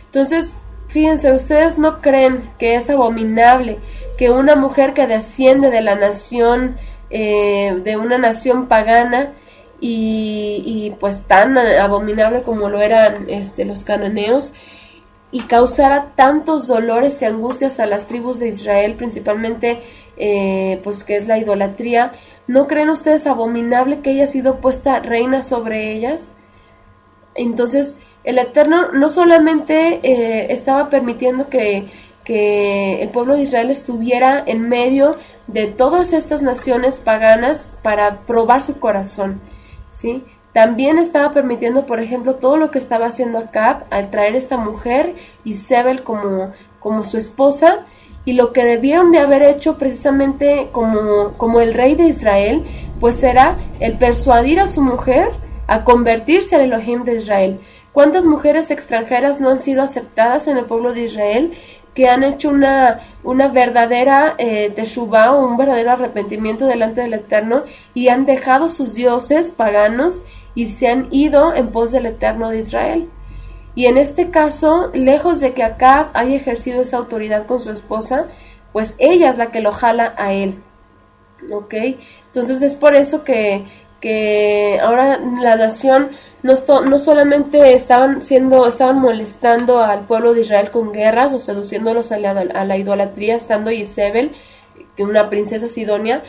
Entonces, fíjense, ¿ustedes no creen que es abominable que una mujer que desciende de la nación, de una nación pagana, y pues tan abominable como lo eran los cananeos, y causara tantos dolores y angustias a las tribus de Israel, principalmente pues que es la idolatría? ¿No creen ustedes abominable que haya sido puesta reina sobre ellas? Entonces el Eterno no solamente estaba permitiendo que el pueblo de Israel estuviera en medio de todas estas naciones paganas para probar su corazón, ¿sí? También estaba permitiendo, por ejemplo, todo lo que estaba haciendo Acab al traer esta mujer, Isabel, como su esposa, y lo que debieron de haber hecho precisamente como el rey de Israel, pues era el persuadir a su mujer a convertirse al Elohim de Israel. ¿Cuántas mujeres extranjeras no han sido aceptadas en el pueblo de Israel, que han hecho una verdadera teshuvah, o un verdadero arrepentimiento delante del Eterno, y han dejado sus dioses paganos y se han ido en pos del Eterno de Israel? Y en este caso, lejos de que Acab haya ejercido esa autoridad con su esposa, pues ella es la que lo jala a él, ¿ok? Entonces es por eso que ahora la nación no solamente estaban molestando al pueblo de Israel con guerras o seduciéndolos a la idolatría, estando Isabel, una princesa sidonia,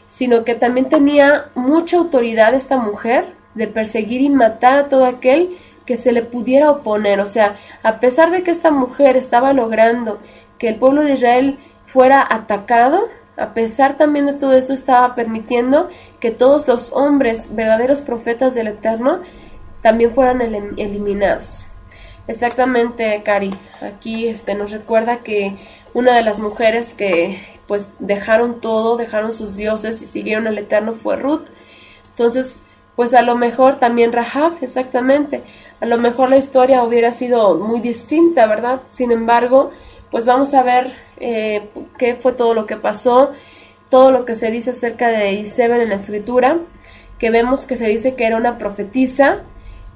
sino que también tenía mucha autoridad esta mujer de perseguir y matar a todo aquel que se le pudiera oponer. O sea, a pesar de que esta mujer estaba logrando que el pueblo de Israel fuera atacado, a pesar también de todo eso, estaba permitiendo que todos los hombres, verdaderos profetas del Eterno, también fueran eliminados. Exactamente, Cari. Aquí nos recuerda que una de las mujeres que pues dejaron todo, dejaron sus dioses y siguieron al Eterno fue Ruth. Entonces, pues a lo mejor también Rahab, exactamente. A lo mejor la historia hubiera sido muy distinta, ¿verdad? Sin embargo, pues vamos a ver qué fue todo lo que pasó, todo lo que se dice acerca de Isabel en la escritura, que vemos que se dice que era una profetisa,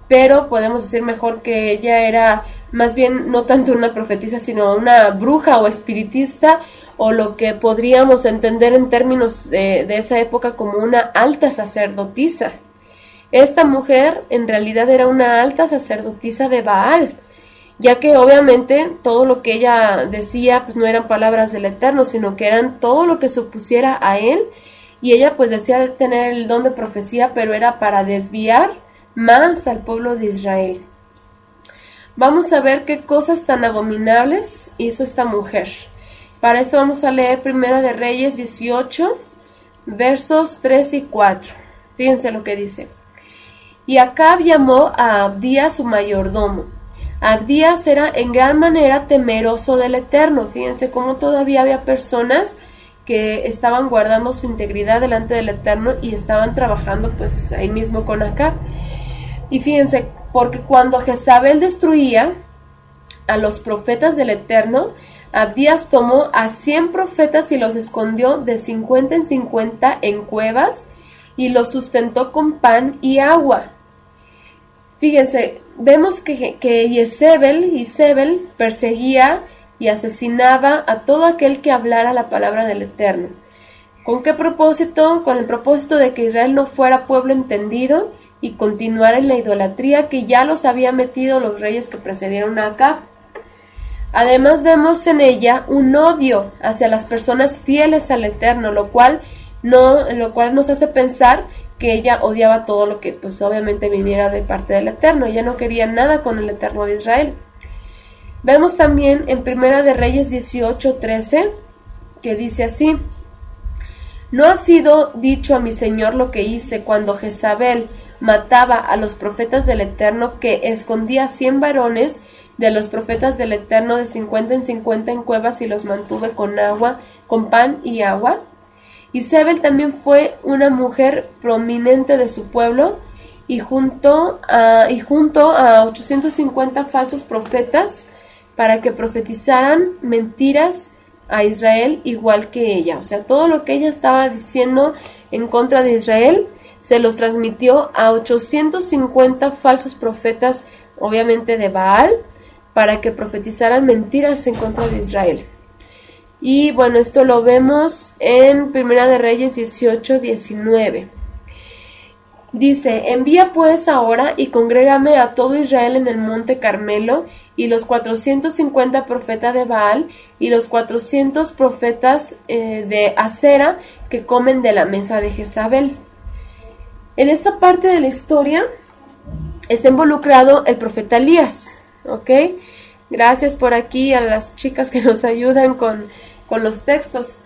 pero podemos decir mejor que ella era más bien no tanto una profetisa, sino una bruja o espiritista, o lo que podríamos entender en términos de esa época como una alta sacerdotisa. Esta mujer en realidad era una alta sacerdotisa de Baal, ya que obviamente todo lo que ella decía pues no eran palabras del Eterno, sino que eran todo lo que se opusiera a él, y ella pues decía tener el don de profecía, pero era para desviar más al pueblo de Israel. Vamos a ver qué cosas tan abominables hizo esta mujer. Para esto vamos a leer Primera de Reyes 18, versos 3 y 4. Fíjense lo que dice. Y Acab llamó a Abdías su mayordomo. Abdías era en gran manera temeroso del Eterno. Fíjense cómo todavía había personas que estaban guardando su integridad delante del Eterno y estaban trabajando pues ahí mismo con Acab. Y fíjense, porque cuando Jezabel destruía a los profetas del Eterno, Abdías tomó a 100 profetas y los escondió de 50 en 50 en cuevas y los sustentó con pan y agua. Fíjense, vemos que Jezebel perseguía y asesinaba a todo aquel que hablara la palabra del Eterno. ¿Con qué propósito? Con el propósito de que Israel no fuera pueblo entendido y continuara en la idolatría que ya los había metido los reyes que precedieron a Acab. Además vemos en ella un odio hacia las personas fieles al Eterno, lo cual nos hace pensar que ella odiaba todo lo que pues obviamente viniera de parte del Eterno. Ella no quería nada con el Eterno de Israel. Vemos también en Primera de Reyes 18:13 que dice así: ¿No ha sido dicho a mi señor lo que hice cuando Jezabel mataba a los profetas del Eterno, que escondía 100 varones de los profetas del Eterno de 50 en 50 en cuevas y los mantuve con pan y agua? Jezabel también fue una mujer prominente de su pueblo y junto a 850 falsos profetas para que profetizaran mentiras a Israel igual que ella. O sea, todo lo que ella estaba diciendo en contra de Israel se los transmitió a 850 falsos profetas, obviamente de Baal, para que profetizaran mentiras en contra de Israel. Y bueno, esto lo vemos en Primera de Reyes 18:19. Dice: envía pues ahora y congrégame a todo Israel en el monte Carmelo, y los 450 profetas de Baal y los 400 profetas de Acera que comen de la mesa de Jezabel. En esta parte de la historia está involucrado el profeta Elías, ¿ok? Gracias por aquí a las chicas que nos ayudan con los textos.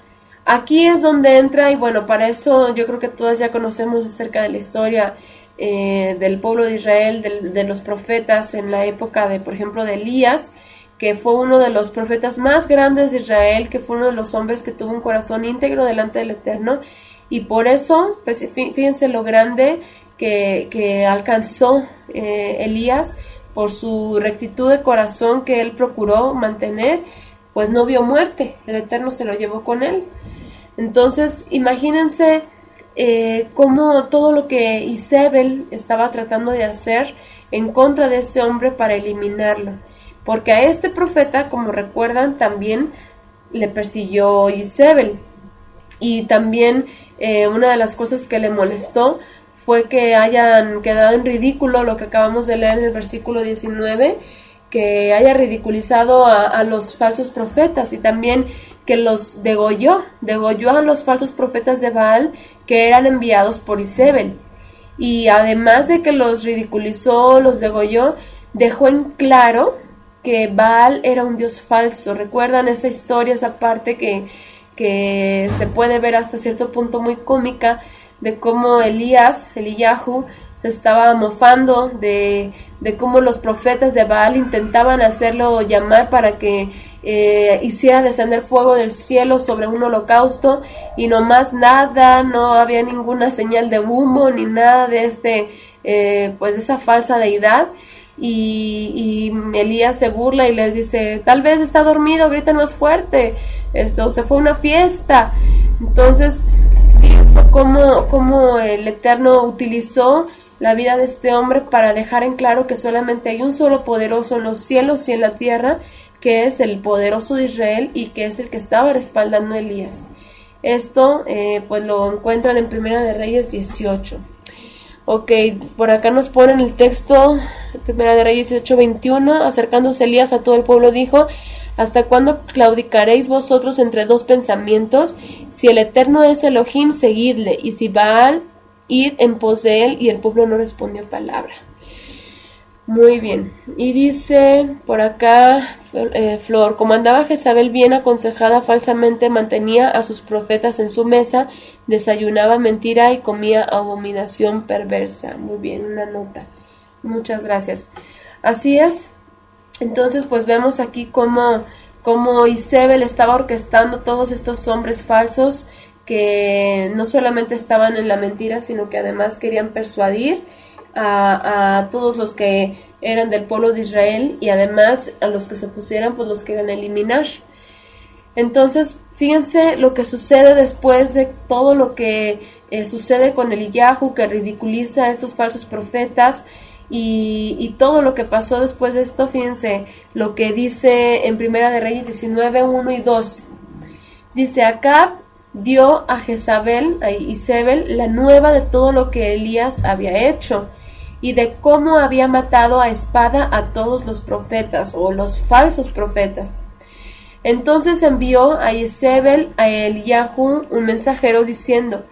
Aquí es donde entra, y bueno, para eso yo creo que todas ya conocemos acerca de la historia del pueblo de Israel, de los profetas en la época de, por ejemplo, de Elías, que fue uno de los profetas más grandes de Israel, que fue uno de los hombres que tuvo un corazón íntegro delante del Eterno, y por eso, pues, fíjense lo grande que alcanzó Elías, por su rectitud de corazón que él procuró mantener, pues no vio muerte, el Eterno se lo llevó con él. Entonces, imagínense cómo todo lo que Jezebel estaba tratando de hacer en contra de este hombre para eliminarlo. Porque a este profeta, como recuerdan, también le persiguió Jezebel. Y también una de las cosas que le molestó fue que hayan quedado en ridículo lo que acabamos de leer en el versículo 19, que haya ridiculizado a los falsos profetas, y también que los degolló a los falsos profetas de Baal que eran enviados por Jezebel. Y además de que los ridiculizó, los degolló, dejó en claro que Baal era un dios falso. ¿Recuerdan esa historia, esa parte que se puede ver hasta cierto punto muy cómica, de cómo Eliyahu, se estaba mofando de cómo los profetas de Baal intentaban hacerlo llamar para que hiciera descender fuego del cielo sobre un holocausto, y nomás nada, no había ninguna señal de humo ni nada de pues esa falsa deidad. Y Elías se burla y les dice: tal vez está dormido, griten más fuerte, se fue a una fiesta. Entonces pienso cómo el Eterno utilizó la vida de este hombre para dejar en claro que solamente hay un solo poderoso en los cielos y en la tierra, que es el poderoso de Israel, y que es el que estaba respaldando a Elías. Esto pues lo encuentran en Primera de Reyes 18. Ok, por acá nos ponen el texto, Primera de Reyes 18:21. Acercándose Elías a todo el pueblo dijo: ¿hasta cuándo claudicaréis vosotros entre dos pensamientos? Si el Eterno es Elohim, seguidle, y si Baal, id en pos de él. Y el pueblo no respondió palabra. Muy bien. Y dice por acá Flor: como andaba Jezabel bien aconsejada, falsamente mantenía a sus profetas en su mesa, desayunaba mentira y comía abominación perversa. Muy bien, una nota. Muchas gracias. Así es. Entonces, pues vemos aquí cómo Jezabel estaba orquestando todos estos hombres falsos que no solamente estaban en la mentira, sino que además querían persuadir a todos los que eran del pueblo de Israel, y además a los que se opusieran, pues los querían eliminar. Entonces, fíjense lo que sucede después de todo lo que sucede con Eliyahu, que ridiculiza a estos falsos profetas, y todo lo que pasó después de esto. Fíjense lo que dice en Primera de Reyes 19, 1 y 2. Dice: Acab dio a Izabel la nueva de todo lo que Elías había hecho y de cómo había matado a espada a todos los profetas o los falsos profetas. Entonces envió a Izabel a Eliyahu un mensajero diciendo: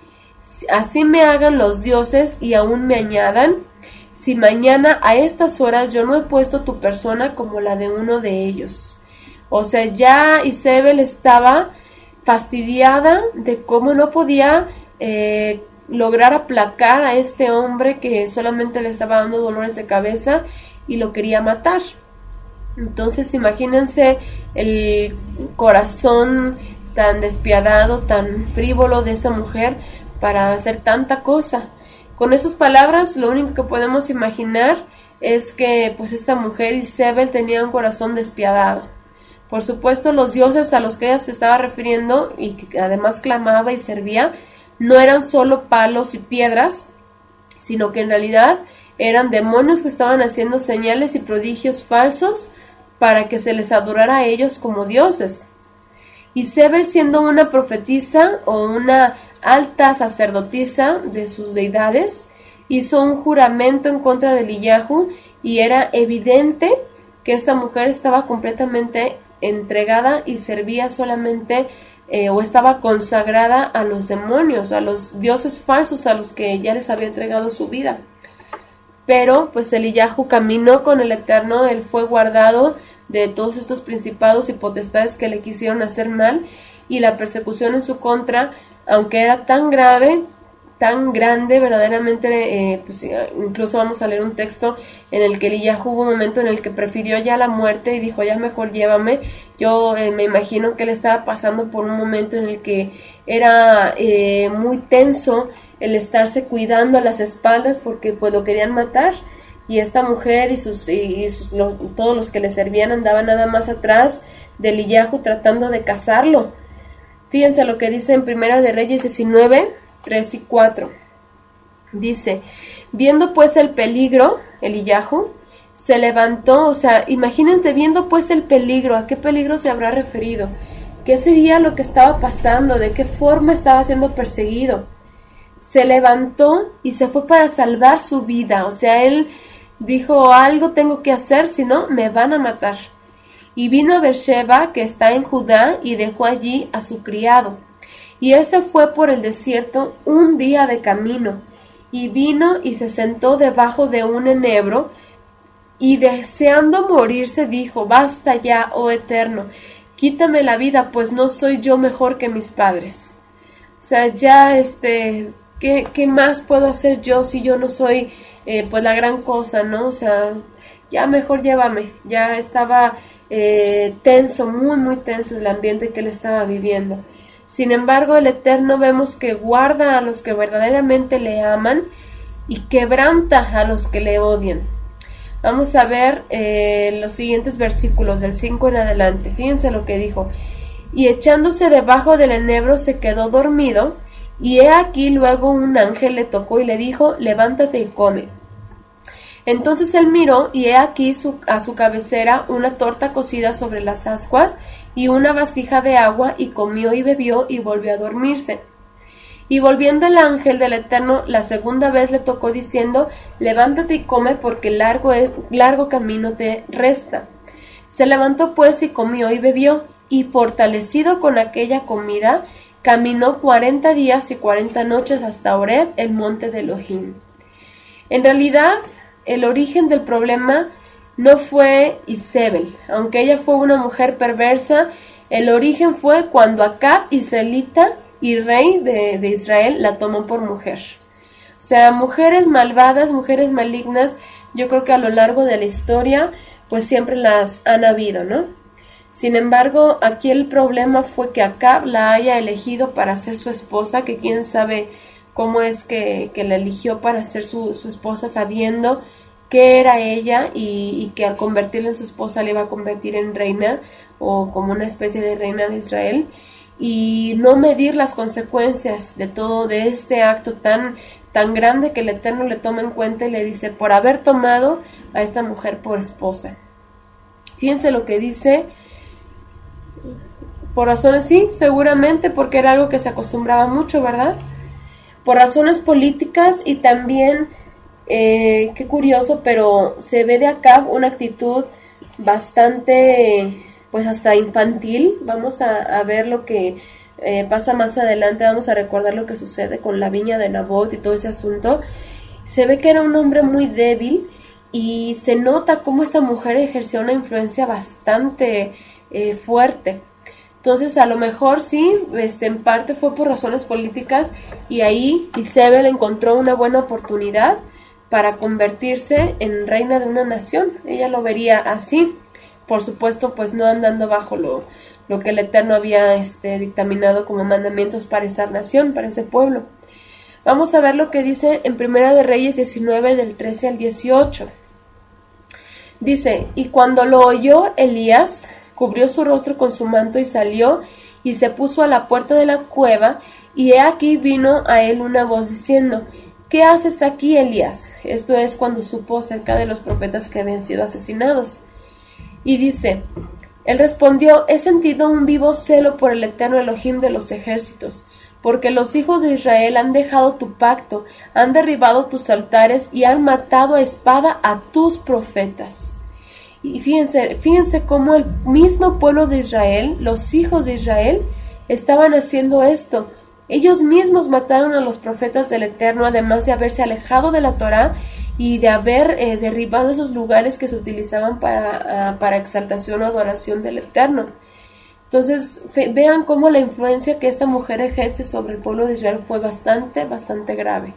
así me hagan los dioses y aún me añadan, si mañana a estas horas yo no he puesto tu persona como la de uno de ellos. O sea, ya Izabel estaba fastidiada de cómo no podía lograr aplacar a este hombre que solamente le estaba dando dolores de cabeza y lo quería matar. Entonces imagínense el corazón tan despiadado, tan frívolo de esta mujer para hacer tanta cosa. Con esas palabras lo único que podemos imaginar es que pues esta mujer Izabel tenía un corazón despiadado. Por supuesto, los dioses a los que ella se estaba refiriendo y que además clamaba y servía no eran solo palos y piedras, sino que en realidad eran demonios que estaban haciendo señales y prodigios falsos para que se les adorara a ellos como dioses. Izabel, siendo una profetisa o una alta sacerdotisa de sus deidades, hizo un juramento en contra de Eliyahu y era evidente que esta mujer estaba completamente entregada y servía solamente o estaba consagrada a los demonios, a los dioses falsos a los que ya les había entregado su vida. Pero pues Eliyahu caminó con el Eterno, él fue guardado de todos estos principados y potestades que le quisieron hacer mal, y la persecución en su contra, aunque era tan grave, tan grande, verdaderamente, pues incluso vamos a leer un texto en el que Eliyahu hubo un momento en el que prefirió ya la muerte y dijo: ya mejor llévame. Yo me imagino que él estaba pasando por un momento en el que era muy tenso el estarse cuidando a las espaldas porque pues lo querían matar, y esta mujer y todos los que le servían andaban nada más atrás de Eliyahu tratando de cazarlo. Fíjense lo que dice en Primera de Reyes 19, 3 y 4. Dice: viendo pues el peligro, Eliyahu se levantó. O sea, imagínense, viendo pues el peligro, ¿a qué peligro se habrá referido? ¿Qué sería lo que estaba pasando? ¿De qué forma estaba siendo perseguido? Se levantó y se fue para salvar su vida. O sea, él dijo: algo tengo que hacer, si no me van a matar. Y vino a Beersheba, que está en Judá, y dejó allí a su criado. Y él se fue por el desierto un día de camino, y vino y se sentó debajo de un enebro, y deseando morirse dijo: basta ya, oh Eterno, quítame la vida, pues no soy yo mejor que mis padres. O sea, ya ¿qué más puedo hacer yo si yo no soy pues la gran cosa, ¿no? O sea, ya mejor llévame. Ya estaba tenso, muy muy tenso el ambiente que él estaba viviendo. Sin embargo, el Eterno vemos que guarda a los que verdaderamente le aman y quebranta a los que le odian. Vamos a ver los siguientes versículos del 5 en adelante. Fíjense lo que dijo: y echándose debajo del enebro se quedó dormido, y he aquí luego un ángel le tocó y le dijo: levántate y come. Entonces él miró, y he aquí a su cabecera una torta cocida sobre las ascuas y una vasija de agua, y comió y bebió y volvió a dormirse. Y volviendo el ángel del Eterno la segunda vez le tocó diciendo: levántate y come, porque largo camino te resta. Se levantó pues y comió y bebió, y fortalecido con aquella comida, caminó 40 días y 40 noches hasta Horeb, el monte de Elohim. En realidad, el origen del problema no fue Izabel. Aunque ella fue una mujer perversa, el origen fue cuando Acab, israelita y rey de Israel, la tomó por mujer. O sea, mujeres malvadas, mujeres malignas, yo creo que a lo largo de la historia, pues siempre las han habido, ¿no? Sin embargo, aquí el problema fue que Acab la haya elegido para ser su esposa, que quién sabe cómo es que la eligió para ser su esposa, sabiendo que era ella y que al convertirla en su esposa le iba a convertir en reina o como una especie de reina de Israel. y no medir las consecuencias de todo, de este acto tan grande, que el Eterno le toma en cuenta y le dice, por haber tomado a esta mujer por esposa. Fíjense lo que dice, por razones, sí, seguramente porque era algo que se acostumbraba mucho, ¿verdad? Por razones políticas y también, qué curioso, pero se ve de Acab una actitud bastante, pues hasta infantil. Vamos a ver lo que pasa más adelante, vamos a recordar lo que sucede con la viña de Nabot y todo ese asunto. Se ve que era un hombre muy débil y se nota cómo esta mujer ejerció una influencia bastante fuerte. Entonces, a lo mejor sí, en parte fue por razones políticas, y ahí Isabel encontró una buena oportunidad para convertirse en reina de una nación. Ella lo vería así, por supuesto, pues no andando bajo lo que el Eterno había dictaminado como mandamientos para esa nación, para ese pueblo. Vamos a ver lo que dice en Primera de Reyes 19, del 13 al 18. Dice, y cuando lo oyó Elías, cubrió su rostro con su manto y salió y se puso a la puerta de la cueva, y he aquí vino a él una voz diciendo, ¿qué haces aquí, Elías? Esto es cuando supo acerca de los profetas que habían sido asesinados. Y dice, él respondió, he sentido un vivo celo por el eterno Elohim de los ejércitos, porque los hijos de Israel han dejado tu pacto, han derribado tus altares y han matado a espada a tus profetas. Y fíjense cómo el mismo pueblo de Israel, los hijos de Israel, estaban haciendo esto. Ellos mismos mataron a los profetas del Eterno, además de haberse alejado de la Torá y de haber derribado esos lugares que se utilizaban para exaltación o adoración del Eterno. Entonces, vean cómo la influencia que esta mujer ejerce sobre el pueblo de Israel fue bastante grave.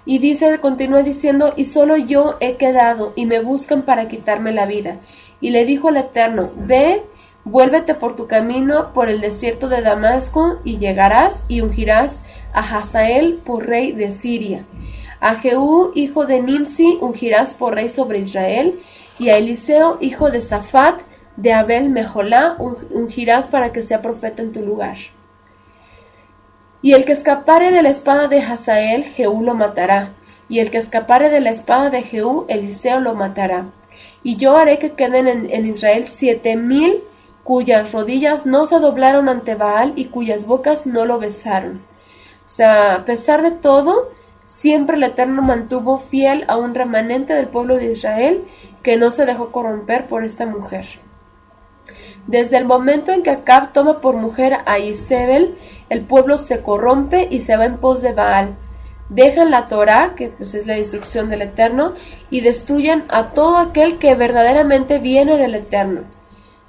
Y continúa diciendo, y solo yo he quedado, y me buscan para quitarme la vida. Y le dijo el Eterno, ve, vuélvete por tu camino por el desierto de Damasco, y llegarás y ungirás a Hazael por rey de Siria. A Jehú, hijo de Nimsi, ungirás por rey sobre Israel, y a Eliseo, hijo de Safat, de Abel Mejolá, ungirás para que sea profeta en tu lugar. Y el que escapare de la espada de Hazael, Jehú lo matará, y el que escapare de la espada de Jehú, Eliseo lo matará. Y yo haré que queden en Israel 7,000 cuyas rodillas no se doblaron ante Baal y cuyas bocas no lo besaron. O sea, a pesar de todo, siempre el Eterno mantuvo fiel a un remanente del pueblo de Israel que no se dejó corromper por esta mujer. Desde el momento en que Acab toma por mujer a Isabel, el pueblo se corrompe y se va en pos de Baal. Dejan la Torá, que pues es la instrucción del Eterno, y destruyen a todo aquel que verdaderamente viene del Eterno.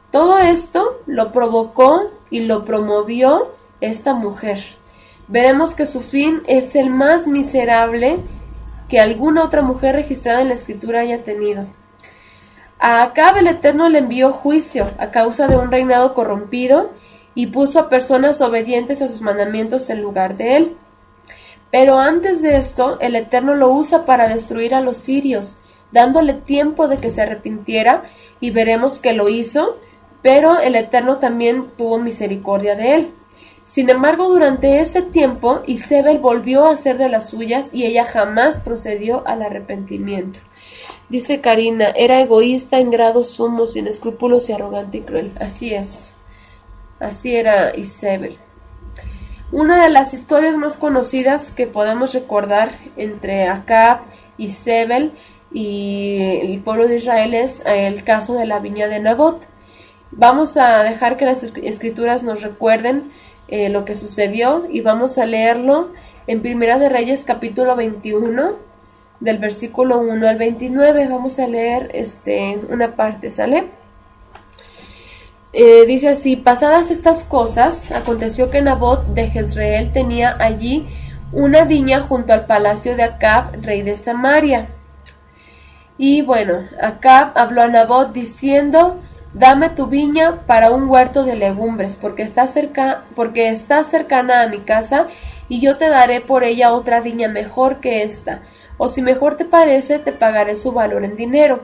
Todo esto lo provocó y lo promovió esta mujer. Veremos que su fin es el más miserable que alguna otra mujer registrada en la Escritura haya tenido. A Acab el Eterno le envió juicio a causa de un reinado corrompido y puso a personas obedientes a sus mandamientos en lugar de él. Pero antes de esto, el Eterno lo usa para destruir a los sirios, dándole tiempo de que se arrepintiera, y veremos que lo hizo, pero el Eterno también tuvo misericordia de él. Sin embargo, durante ese tiempo, Isabel volvió a hacer de las suyas y ella jamás procedió al arrepentimiento. Dice Karina, era egoísta en grado sumo, sin escrúpulos y arrogante y cruel. Así es, así era Isabel. Una de las historias más conocidas que podemos recordar entre Acab, Isabel y el pueblo de Israel es el caso de la viña de Nabot. Vamos a dejar que las escrituras nos recuerden lo que sucedió, y vamos a leerlo en Primera de Reyes capítulo 21, del versículo 1 al 29. Vamos a leer una parte, ¿sale? Dice así, pasadas estas cosas, aconteció que Nabot de Jezreel tenía allí una viña junto al palacio de Acab, rey de Samaria. Y bueno, Acab habló a Nabot diciendo, dame tu viña para un huerto de legumbres, porque está cercana a mi casa, y yo te daré por ella otra viña mejor que esta, o si mejor te parece, te pagaré su valor en dinero.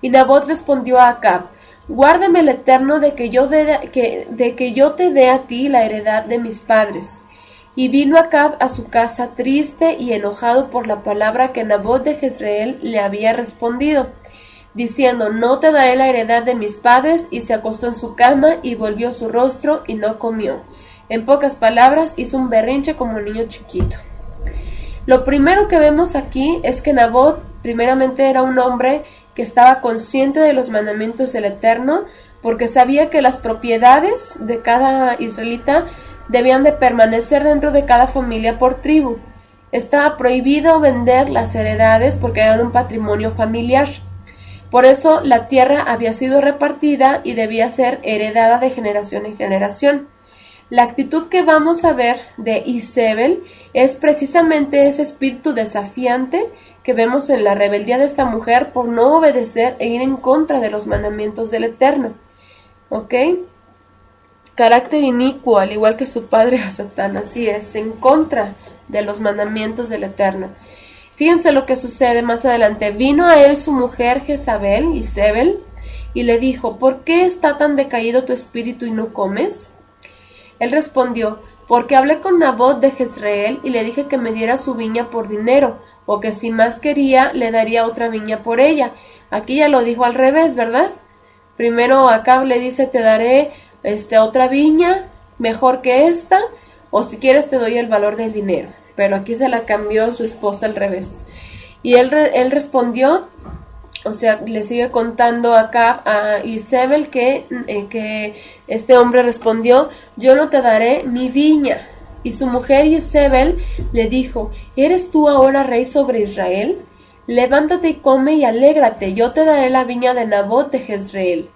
Y Nabot respondió a Acab, guárdeme el Eterno de que yo te dé a ti la heredad de mis padres. Y vino Acab a su casa triste y enojado por la palabra que Nabot de Jezreel le había respondido, diciendo, no te daré la heredad de mis padres, y se acostó en su cama y volvió su rostro y no comió. En pocas palabras, hizo un berrinche como un niño chiquito. Lo primero que vemos aquí es que Nabot primeramente era un hombre que estaba consciente de los mandamientos del Eterno, porque sabía que las propiedades de cada israelita debían de permanecer dentro de cada familia por tribu. Estaba prohibido vender las heredades porque eran un patrimonio familiar. Por eso la tierra había sido repartida y debía ser heredada de generación en generación. La actitud que vamos a ver de Isabel es precisamente ese espíritu desafiante que vemos en la rebeldía de esta mujer por no obedecer e ir en contra de los mandamientos del Eterno. ¿Ok? Carácter inicuo, al igual que su padre a Satán, así es, en contra de los mandamientos del Eterno. Fíjense lo que sucede más adelante. Vino a él su mujer Jezabel, Isabel, y le dijo, ¿por qué está tan decaído tu espíritu y no comes? Él respondió, porque hablé con Nabot de Jezreel y le dije que me diera su viña por dinero, o que si más quería, le daría otra viña por ella. Aquí ya lo dijo al revés, ¿verdad? Primero Acab le dice, te daré otra viña mejor que esta, o si quieres te doy el valor del dinero. Pero aquí se la cambió su esposa al revés. Y él respondió, o sea, le sigue contando acá a Isabel que este hombre respondió, yo no te daré mi viña. Y su mujer Isabel le dijo, ¿eres tú ahora rey sobre Israel? Levántate y come y alégrate, yo te daré la viña de Nabot de Jezreel.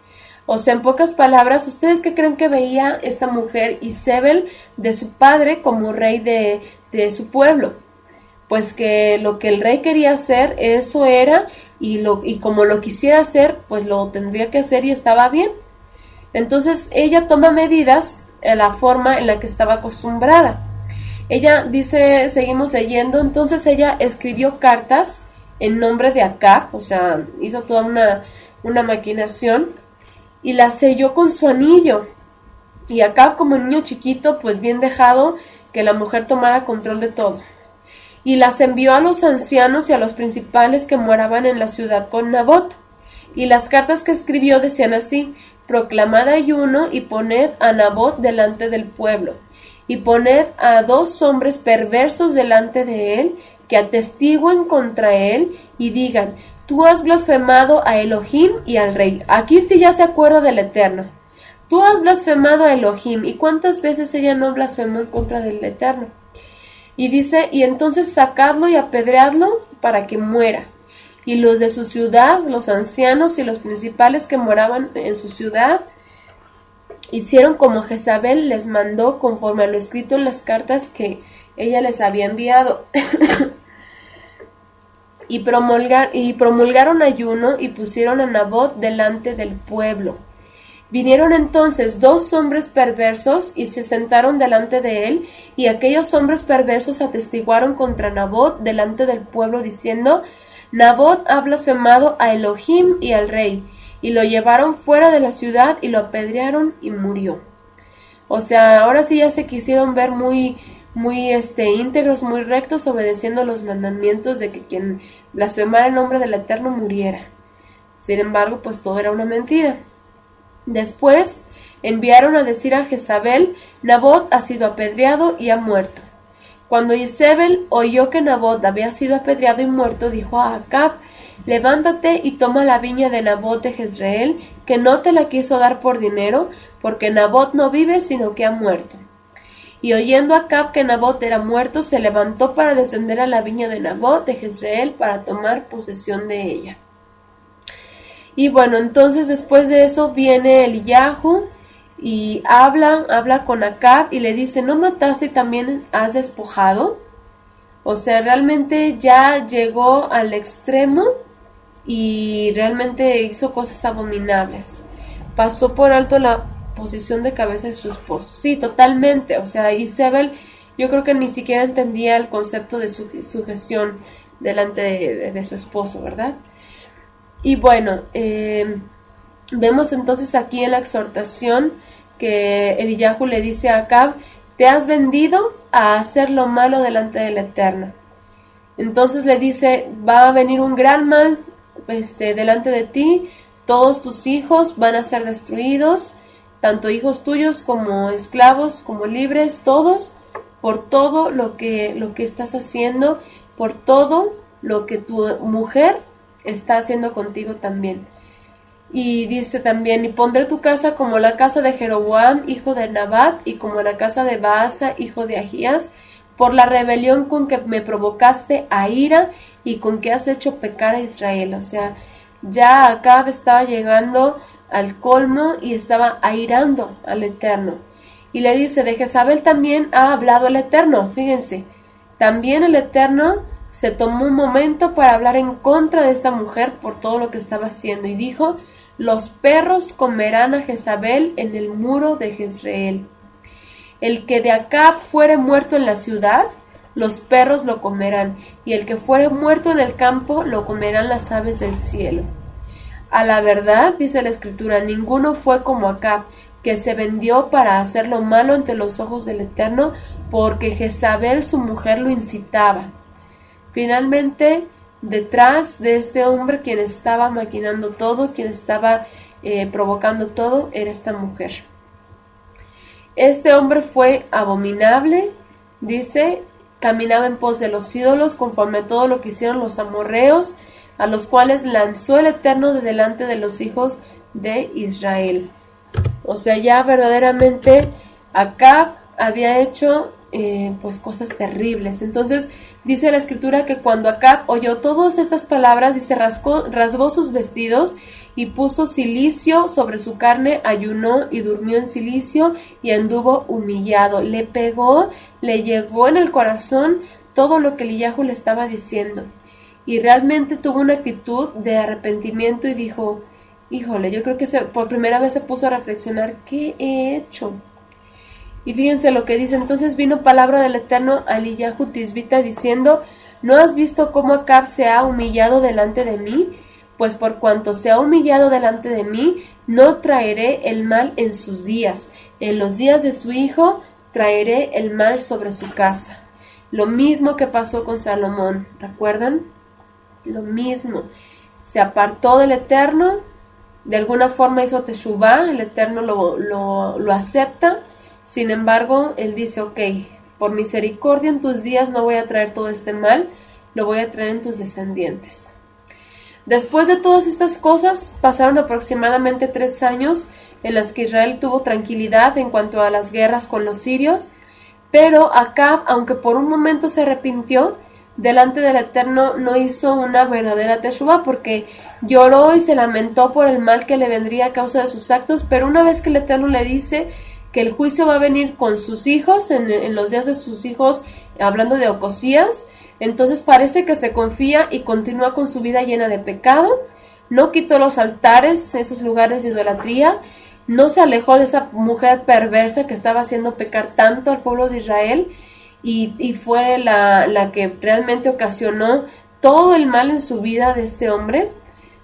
O sea, en pocas palabras, ¿ustedes qué creen que veía esta mujer Isabel de su padre como rey de su pueblo? Pues que lo que el rey quería hacer, eso era, y como lo quisiera hacer, pues lo tendría que hacer y estaba bien. Entonces ella toma medidas en la forma en la que estaba acostumbrada. Ella dice, seguimos leyendo, entonces ella escribió cartas en nombre de Acab, o sea, hizo toda una maquinación, y la selló con su anillo. Y Acab, como niño chiquito, pues bien dejado, que la mujer tomara control de todo. Y las envió a los ancianos y a los principales que moraban en la ciudad con Nabot. Y las cartas que escribió decían así, proclamad ayuno y poned a Nabot delante del pueblo. Y poned a 2 hombres perversos delante de él, que atestiguen contra él y digan, tú has blasfemado a Elohim y al rey. Aquí sí ya se acuerda del Eterno. Tú has blasfemado a Elohim. ¿Y cuántas veces ella no blasfemó en contra del Eterno? Y dice, y entonces sacadlo y apedreadlo para que muera. Y los de su ciudad, los ancianos y los principales que moraban en su ciudad, hicieron como Jezabel les mandó conforme a lo escrito en las cartas que ella les había enviado. Y promulgaron ayuno y pusieron a Nabot delante del pueblo. Vinieron entonces 2 hombres perversos y se sentaron delante de él, y aquellos hombres perversos atestiguaron contra Nabot delante del pueblo, diciendo, Nabot ha blasfemado a Elohim y al rey, y lo llevaron fuera de la ciudad y lo apedrearon y murió. O sea, ahora sí ya se quisieron ver muy íntegros, muy rectos, obedeciendo los mandamientos de que quien blasfemara el nombre del Eterno muriera. Sin embargo, pues todo era una mentira. Después enviaron a decir a Jezabel, Nabot ha sido apedreado y ha muerto. Cuando Isabel oyó que Nabot había sido apedreado y muerto, dijo a Acab, levántate y toma la viña de Nabot de Jezreel, que no te la quiso dar por dinero, porque Nabot no vive, sino que ha muerto. Y oyendo Acab que Nabot era muerto, se levantó para descender a la viña de Nabot de Jezreel para tomar posesión de ella. Y bueno, entonces después de eso viene Eliyahu y habla con Acab y le dice, ¿no mataste y también has despojado? O sea, realmente ya llegó al extremo y realmente hizo cosas abominables. Pasó por alto la posición de cabeza de su esposo. Sí, totalmente. O sea, Isabel yo creo que ni siquiera entendía el concepto de sujeción delante de su esposo, ¿verdad? Y bueno, Vemos entonces aquí en la exhortación que Eliyahu le dice a Acab: te has vendido a hacer lo malo delante del Eterno. Entonces le dice: va a venir un gran mal delante de ti, todos tus hijos van a ser destruidos, tanto hijos tuyos como esclavos, como libres, todos, por todo lo que estás haciendo, por todo lo que tu mujer está haciendo contigo también. Y dice también: y pondré tu casa como la casa de Jeroboam, hijo de Nabat, y como la casa de Baasa, hijo de Ahías, por la rebelión con que me provocaste a ira y con que has hecho pecar a Israel. O sea, ya Acab estaba llegando al colmo y estaba airando al Eterno. Y le dice: de Jezabel también ha hablado el Eterno. Fíjense, también el Eterno se tomó un momento para hablar en contra de esta mujer por todo lo que estaba haciendo. Y dijo: los perros comerán a Jezabel en el muro de Jezreel. El que de Acab fuere muerto en la ciudad, los perros lo comerán, y el que fuere muerto en el campo, lo comerán las aves del cielo. A la verdad, dice la Escritura, ninguno fue como Acab, que se vendió para hacer lo malo ante los ojos del Eterno, porque Jezabel su mujer lo incitaba. Finalmente, detrás de este hombre, quien estaba maquinando todo, quien estaba provocando todo, era esta mujer. Este hombre fue abominable, dice, caminaba en pos de los ídolos, conforme a todo lo que hicieron los amorreos, a los cuales lanzó el Eterno de delante de los hijos de Israel. O sea, ya verdaderamente Acab había hecho pues cosas terribles. Entonces dice la Escritura que cuando Acab oyó todas estas palabras, dice, rasgó sus vestidos y puso cilicio sobre su carne, ayunó y durmió en cilicio y anduvo humillado. Le pegó, le llegó en el corazón todo lo que Eliyahu le estaba diciendo, y realmente tuvo una actitud de arrepentimiento y dijo: híjole, yo creo que por primera vez se puso a reflexionar: ¿qué he hecho? Y fíjense lo que dice: entonces vino palabra del Eterno a Eliyahu Tisbita diciendo: ¿no has visto cómo Acab se ha humillado delante de mí? Pues por cuanto se ha humillado delante de mí, no traeré el mal en sus días. En los días de su hijo traeré el mal sobre su casa. Lo mismo que pasó con Salomón, ¿recuerdan? Lo mismo. Se apartó del Eterno, de alguna forma hizo teshuvá, el Eterno lo acepta. Sin embargo, él dice: ok, por misericordia en tus días no voy a traer todo este mal, lo voy a traer en tus descendientes. Después de todas estas cosas, pasaron aproximadamente 3 años en las que Israel tuvo tranquilidad en cuanto a las guerras con los sirios, pero Acab, aunque por un momento se arrepintió, delante del Eterno no hizo una verdadera teshuvá, porque lloró y se lamentó por el mal que le vendría a causa de sus actos, pero una vez que el Eterno le dice que el juicio va a venir con sus hijos, en los días de sus hijos, hablando de Ocosías, entonces parece que se confía y continúa con su vida llena de pecado. No quitó los altares, esos lugares de idolatría, no se alejó de esa mujer perversa que estaba haciendo pecar tanto al pueblo de Israel, y fue la que realmente ocasionó todo el mal en su vida de este hombre.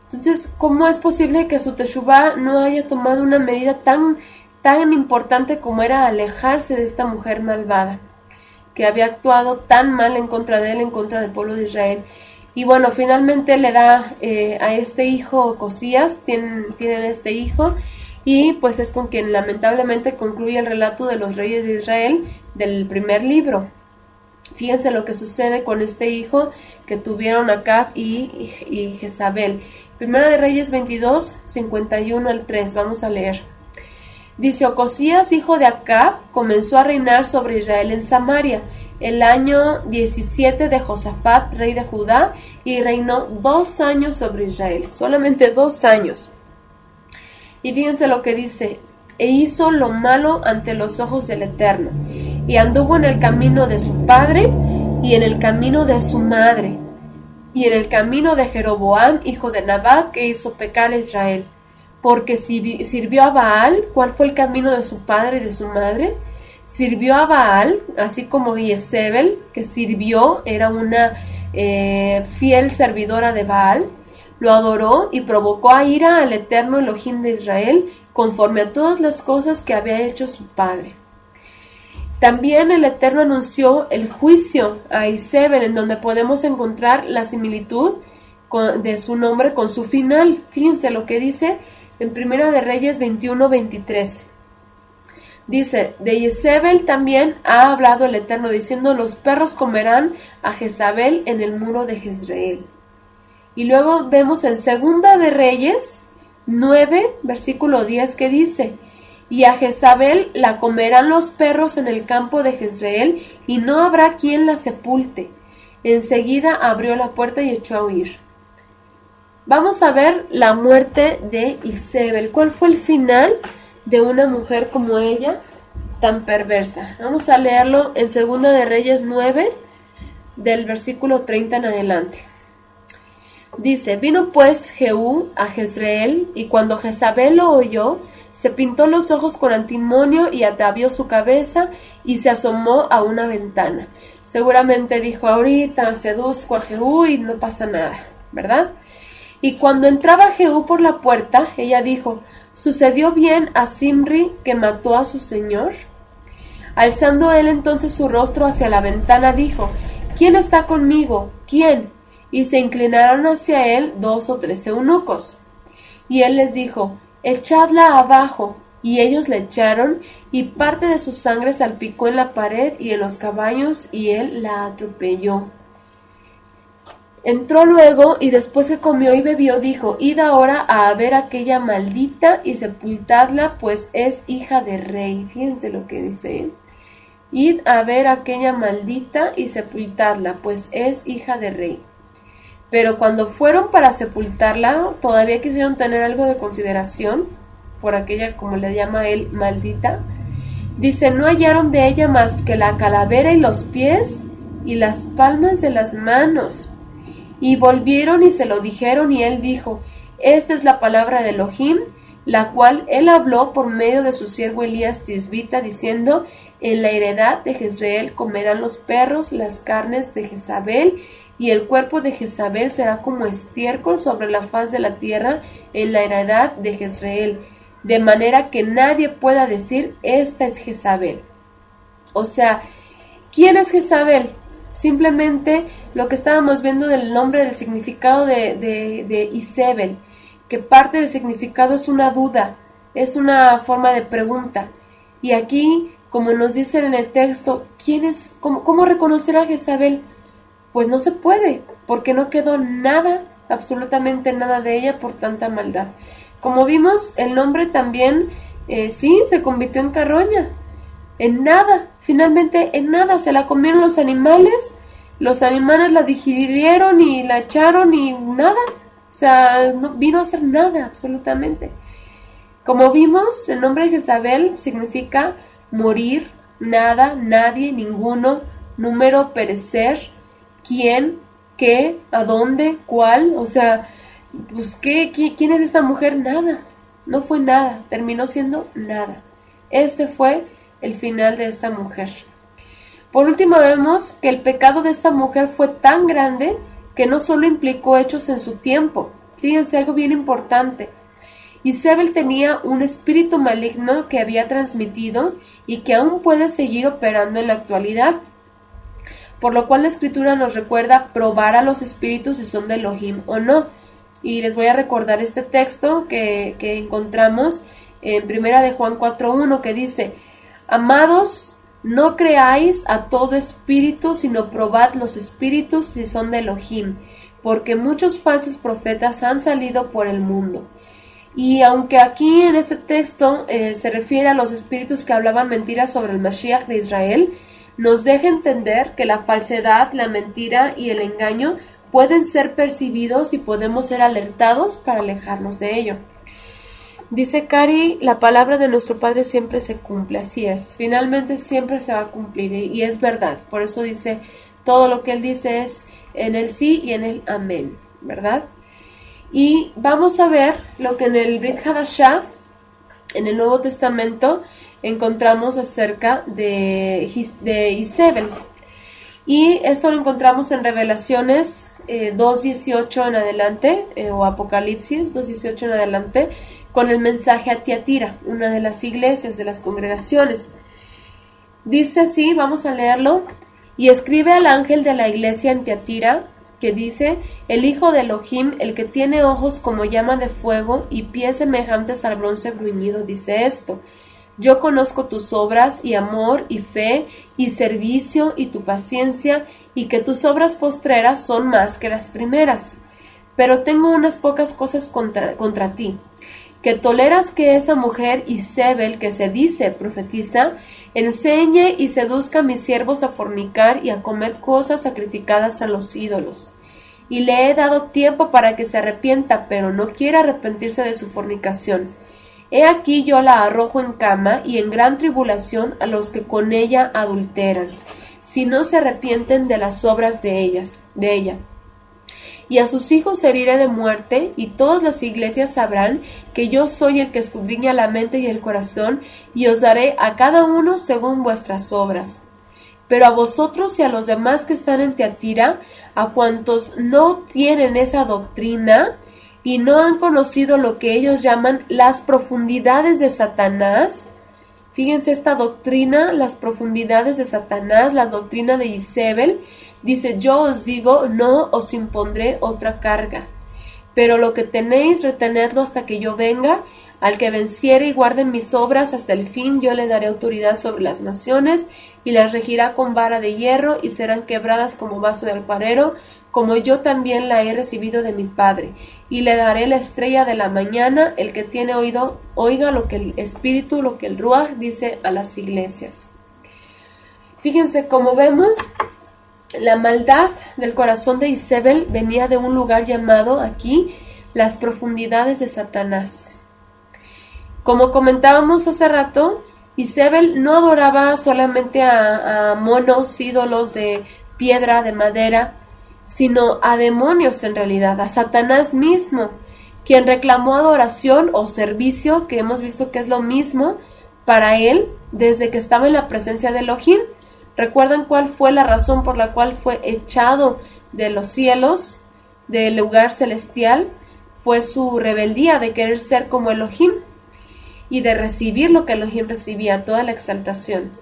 Entonces, ¿cómo es posible que su teshuvá no haya tomado una medida tan importante como era alejarse de esta mujer malvada, que había actuado tan mal en contra de él, en contra del pueblo de Israel? Y bueno, finalmente le da a este hijo Ocosías, tienen este hijo, y pues es con quien lamentablemente concluye el relato de los reyes de Israel del primer libro. Fíjense lo que sucede con este hijo que tuvieron Acab y Jezabel. Primera de Reyes 22, 51 al 3, vamos a leer. Dice: Ocosías, hijo de Acab, comenzó a reinar sobre Israel en Samaria el año 17 de Josafat, rey de Judá, y reinó 2 años sobre Israel, solamente 2 años. Y fíjense lo que dice: e hizo lo malo ante los ojos del Eterno, y anduvo en el camino de su padre, y en el camino de su madre, y en el camino de Jeroboam, hijo de Nabat, que hizo pecar a Israel. Porque sirvió a Baal. ¿Cuál fue el camino de su padre y de su madre? Sirvió a Baal, así como Jezebel, que sirvió, era una fiel servidora de Baal. lo adoró y provocó a ira al eterno Elohim de Israel, conforme a todas las cosas que había hecho su padre. También el Eterno anunció el juicio a Isabel, en donde podemos encontrar la similitud de su nombre con su final. Fíjense lo que dice en Primera de Reyes 21:23. Dice, de Isabel también ha hablado el Eterno, diciendo, los perros comerán a Jezabel en el muro de Jezreel. Y luego vemos en Segunda de Reyes 9, versículo 10, que dice, y a Jezabel la comerán los perros en el campo de Jezreel, y no habrá quien la sepulte. Enseguida abrió la puerta y echó a huir. Vamos a ver la muerte de Isabel. ¿Cuál fue el final de una mujer como ella, tan perversa? Vamos a leerlo en Segunda de Reyes 9, del versículo 30 en adelante. Dice, vino pues Jehú a Jezreel, y cuando Jezabel lo oyó, se pintó los ojos con antimonio y atavió su cabeza y se asomó a una ventana. Seguramente dijo, ahorita seduzco a Jehú y no pasa nada, ¿verdad? Y cuando entraba Jehú por la puerta, ella dijo, ¿sucedió bien a Zimri que mató a su señor? Alzando él entonces su rostro hacia la ventana, dijo, ¿quién está conmigo? ¿Quién? Y se inclinaron hacia él 2 o 3 eunucos. Y él les dijo, echadla abajo. Y ellos la echaron, y parte de su sangre salpicó en la pared y en los caballos, y él la atropelló. Entró luego, y después que comió y bebió, dijo, id ahora a ver aquella maldita y sepultadla, pues es hija de rey. Fíjense lo que dice, id a ver aquella maldita y sepultadla, pues es hija de rey. Pero cuando fueron para sepultarla, todavía quisieron tener algo de consideración por aquella, como le llama él, maldita. Dice, no hallaron de ella más que la calavera y los pies y las palmas de las manos. Y volvieron y se lo dijeron, y él dijo, esta es la palabra de Elohim, la cual él habló por medio de su siervo Elías Tisbita, diciendo, en la heredad de Jezreel comerán los perros las carnes de Jezabel, y el cuerpo de Jezabel será como estiércol sobre la faz de la tierra en la heredad de Jezreel, de manera que nadie pueda decir, esta es Jezabel. O sea, ¿quién es Jezabel? Simplemente lo que estábamos viendo del nombre, del significado de Isabel, que parte del significado es una duda, es una forma de pregunta. Y aquí, como nos dicen en el texto, ¿quién es? ¿Cómo reconocer a Jezabel? Pues no se puede, porque no quedó nada, absolutamente nada de ella por tanta maldad. Como vimos, el nombre también, sí, se convirtió en carroña. En nada, finalmente en nada, se la comieron los animales la digirieron y la echaron y nada, o sea, no vino a hacer nada, absolutamente. Como vimos, el nombre de Jezabel significa morir, nada, nadie, ninguno, número, perecer, quién, qué, a dónde, cuál, o sea, pues ¿quién es esta mujer? Nada, no fue nada, terminó siendo nada. Este fue el final de esta mujer. Por último, vemos que el pecado de esta mujer fue tan grande que no solo implicó hechos en su tiempo. Fíjense algo bien importante. Isabel tenía un espíritu maligno que había transmitido y que aún puede seguir operando en la actualidad, por lo cual la Escritura nos recuerda probar a los espíritus si son de Elohim o no. Y les voy a recordar este texto que encontramos en Primera de Juan 4:1, que dice, amados, no creáis a todo espíritu, sino probad los espíritus si son de Elohim, porque muchos falsos profetas han salido por el mundo. Y aunque aquí en este texto se refiere a los espíritus que hablaban mentiras sobre el Mashiach de Israel, nos deja entender que la falsedad, la mentira y el engaño pueden ser percibidos y podemos ser alertados para alejarnos de ello. Dice Cari, la palabra de nuestro Padre siempre se cumple, así es, finalmente siempre se va a cumplir y es verdad, por eso dice, todo lo que Él dice es en el sí y en el amén, ¿verdad? Y vamos a ver lo que en el Brit Hadashah, en el Nuevo Testamento, encontramos acerca de Isabel. Y esto lo encontramos en Revelaciones 2.18 en adelante, o Apocalipsis 2.18 en adelante, con el mensaje a Tiatira, una de las iglesias, de las congregaciones. Dice así, vamos a leerlo: y escribe al ángel de la iglesia en Tiatira, que dice: el hijo de Elohim, el que tiene ojos como llama de fuego y pies semejantes al bronce bruñido, dice esto: yo conozco tus obras y amor y fe y servicio y tu paciencia, y que tus obras postreras son más que las primeras. Pero tengo unas pocas cosas contra ti, que toleras que esa mujer Izebel, que se dice profetiza, enseñe y seduzca a mis siervos a fornicar y a comer cosas sacrificadas a los ídolos. Y le he dado tiempo para que se arrepienta, pero no quiere arrepentirse de su fornicación. He aquí yo la arrojo en cama y en gran tribulación a los que con ella adulteran, si no se arrepienten de las obras de ella. Y a sus hijos heriré de muerte, y todas las iglesias sabrán que yo soy el que escudriña la mente y el corazón, y os daré a cada uno según vuestras obras. Pero a vosotros y a los demás que están en Tiatira, a cuantos no tienen esa doctrina, y no han conocido lo que ellos llaman las profundidades de Satanás. Fíjense esta doctrina, las profundidades de Satanás, la doctrina de Izebel. Dice: yo os digo, no os impondré otra carga, pero lo que tenéis, retenedlo hasta que yo venga. Al que venciere y guarde mis obras hasta el fin, yo le daré autoridad sobre las naciones, y las regirá con vara de hierro, y serán quebradas como vaso de alfarero, como yo también la he recibido de mi Padre. Y le daré la estrella de la mañana. El que tiene oído, oiga lo que el Espíritu, lo que el Ruach dice a las iglesias. Fíjense, como vemos, la maldad del corazón de Izebel venía de un lugar llamado aquí las profundidades de Satanás. Como comentábamos hace rato, Izebel no adoraba solamente a monos, ídolos de piedra, de madera, sino a demonios en realidad, a Satanás mismo, quien reclamó adoración o servicio, que hemos visto que es lo mismo para él desde que estaba en la presencia de Elohim. ¿Recuerdan cuál fue la razón por la cual fue echado de los cielos, del lugar celestial? Fue su rebeldía de querer ser como Elohim y de recibir lo que Elohim recibía, toda la exaltación.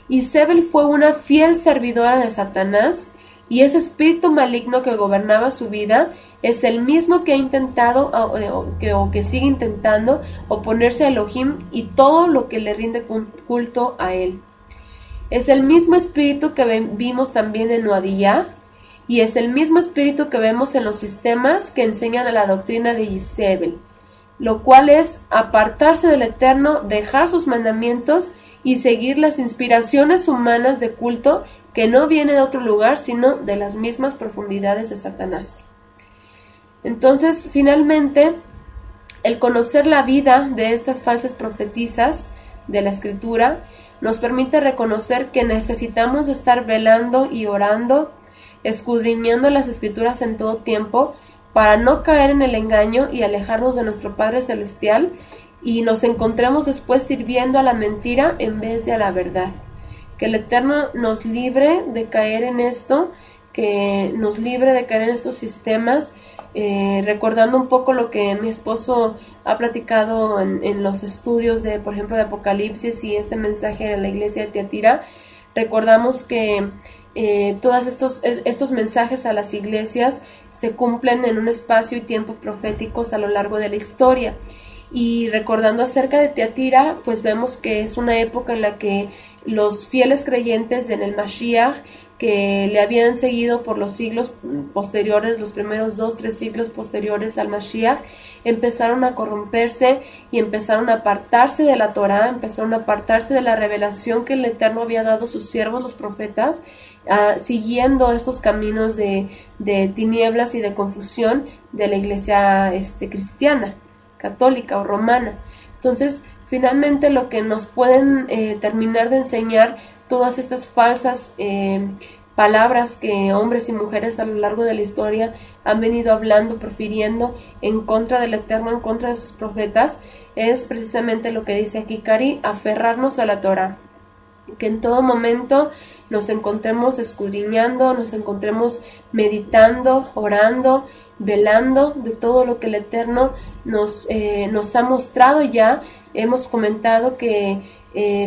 Izebel fue una fiel servidora de Satanás, y ese espíritu maligno que gobernaba su vida es el mismo que ha intentado o que sigue intentando oponerse a Elohim y todo lo que le rinde culto a él. Es el mismo espíritu que vimos también en Noadiyah, y es el mismo espíritu que vemos en los sistemas que enseñan a la doctrina de Izebel, lo cual es apartarse del Eterno, dejar sus mandamientos y seguir las inspiraciones humanas de culto que no viene de otro lugar, sino de las mismas profundidades de Satanás. Entonces, finalmente, el conocer la vida de estas falsas profetisas de la Escritura nos permite reconocer que necesitamos estar velando y orando, escudriñando las Escrituras en todo tiempo, para no caer en el engaño y alejarnos de nuestro Padre Celestial, y nos encontremos después sirviendo a la mentira en vez de a la verdad. Que el Eterno nos libre de caer en esto, que nos libre de caer en estos sistemas, recordando un poco lo que mi esposo ha platicado en los estudios de, por ejemplo, de Apocalipsis y este mensaje de la iglesia de Tiatira. Recordamos que todos estos mensajes a las iglesias se cumplen en un espacio y tiempo proféticos a lo largo de la historia. Y recordando acerca de Tiatira, pues vemos que es una época en la que los fieles creyentes en el Mashiach, que le habían seguido por los siglos posteriores, los primeros 2-3 siglos posteriores al Mashiach, empezaron a corromperse y empezaron a apartarse de la Torá, empezaron a apartarse de la revelación que el Eterno había dado a sus siervos, los profetas, siguiendo estos caminos de tinieblas y de confusión de la iglesia cristiana, católica o romana. Entonces, finalmente lo que nos pueden terminar de enseñar todas estas falsas palabras que hombres y mujeres a lo largo de la historia han venido hablando, profiriendo en contra del Eterno, en contra de sus profetas, es precisamente lo que dice aquí Cari: aferrarnos a la Torah, que en todo momento nos encontremos escudriñando, nos encontremos meditando, orando, velando de todo lo que el Eterno nos ha mostrado ya. Hemos comentado que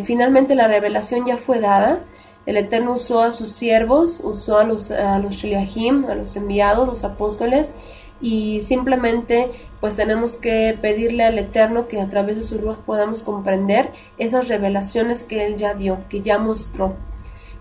finalmente la revelación ya fue dada. El Eterno usó a sus siervos, usó a los shliachim, a los enviados, los apóstoles, y simplemente pues tenemos que pedirle al Eterno que a través de su Ruach podamos comprender esas revelaciones que Él ya dio, que ya mostró.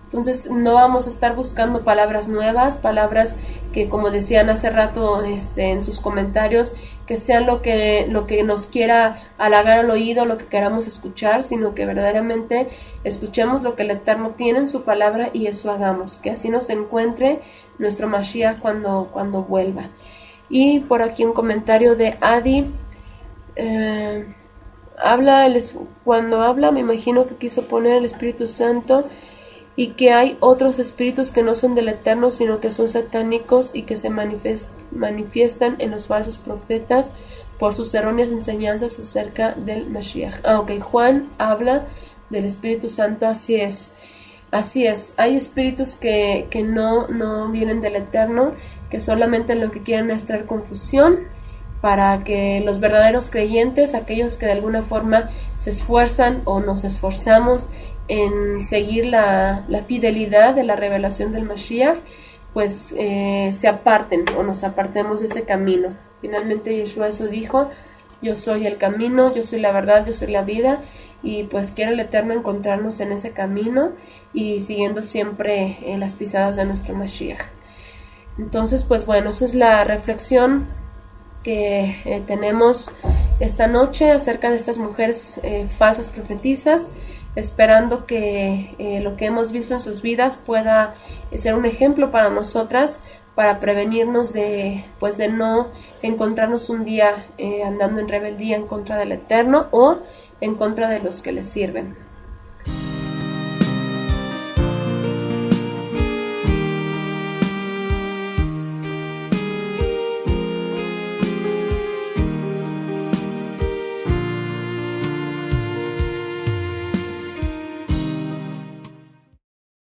Entonces no vamos a estar buscando palabras nuevas, palabras que, como decían hace rato en sus comentarios, que sean lo que nos quiera halagar al oído, lo que queramos escuchar, sino que verdaderamente escuchemos lo que el Eterno tiene en su palabra y eso hagamos, que así nos encuentre nuestro Mashiach cuando vuelva. Y por aquí un comentario de Adi. Cuando habla, me imagino que quiso poner el Espíritu Santo y que hay otros espíritus que no son del Eterno, sino que son satánicos y que se manifiestan en los falsos profetas por sus erróneas enseñanzas acerca del Mashiach. Juan habla del Espíritu Santo, así es. Hay espíritus que no vienen del Eterno, que solamente lo que quieren es traer confusión para que los verdaderos creyentes, aquellos que de alguna forma se esfuerzan o nos esforzamos en seguir la fidelidad de la revelación del Mashiach, pues se aparten o nos apartemos de ese camino. Finalmente Yeshua eso dijo: yo soy el camino, yo soy la verdad, yo soy la vida, y pues quiere el Eterno encontrarnos en ese camino y siguiendo siempre las pisadas de nuestro Mashiach. Entonces, pues bueno, esa es la reflexión que tenemos esta noche acerca de estas mujeres falsas profetizas, esperando que lo que hemos visto en sus vidas pueda ser un ejemplo para nosotras, para prevenirnos de no encontrarnos un día andando en rebeldía en contra del Eterno o en contra de los que le sirven.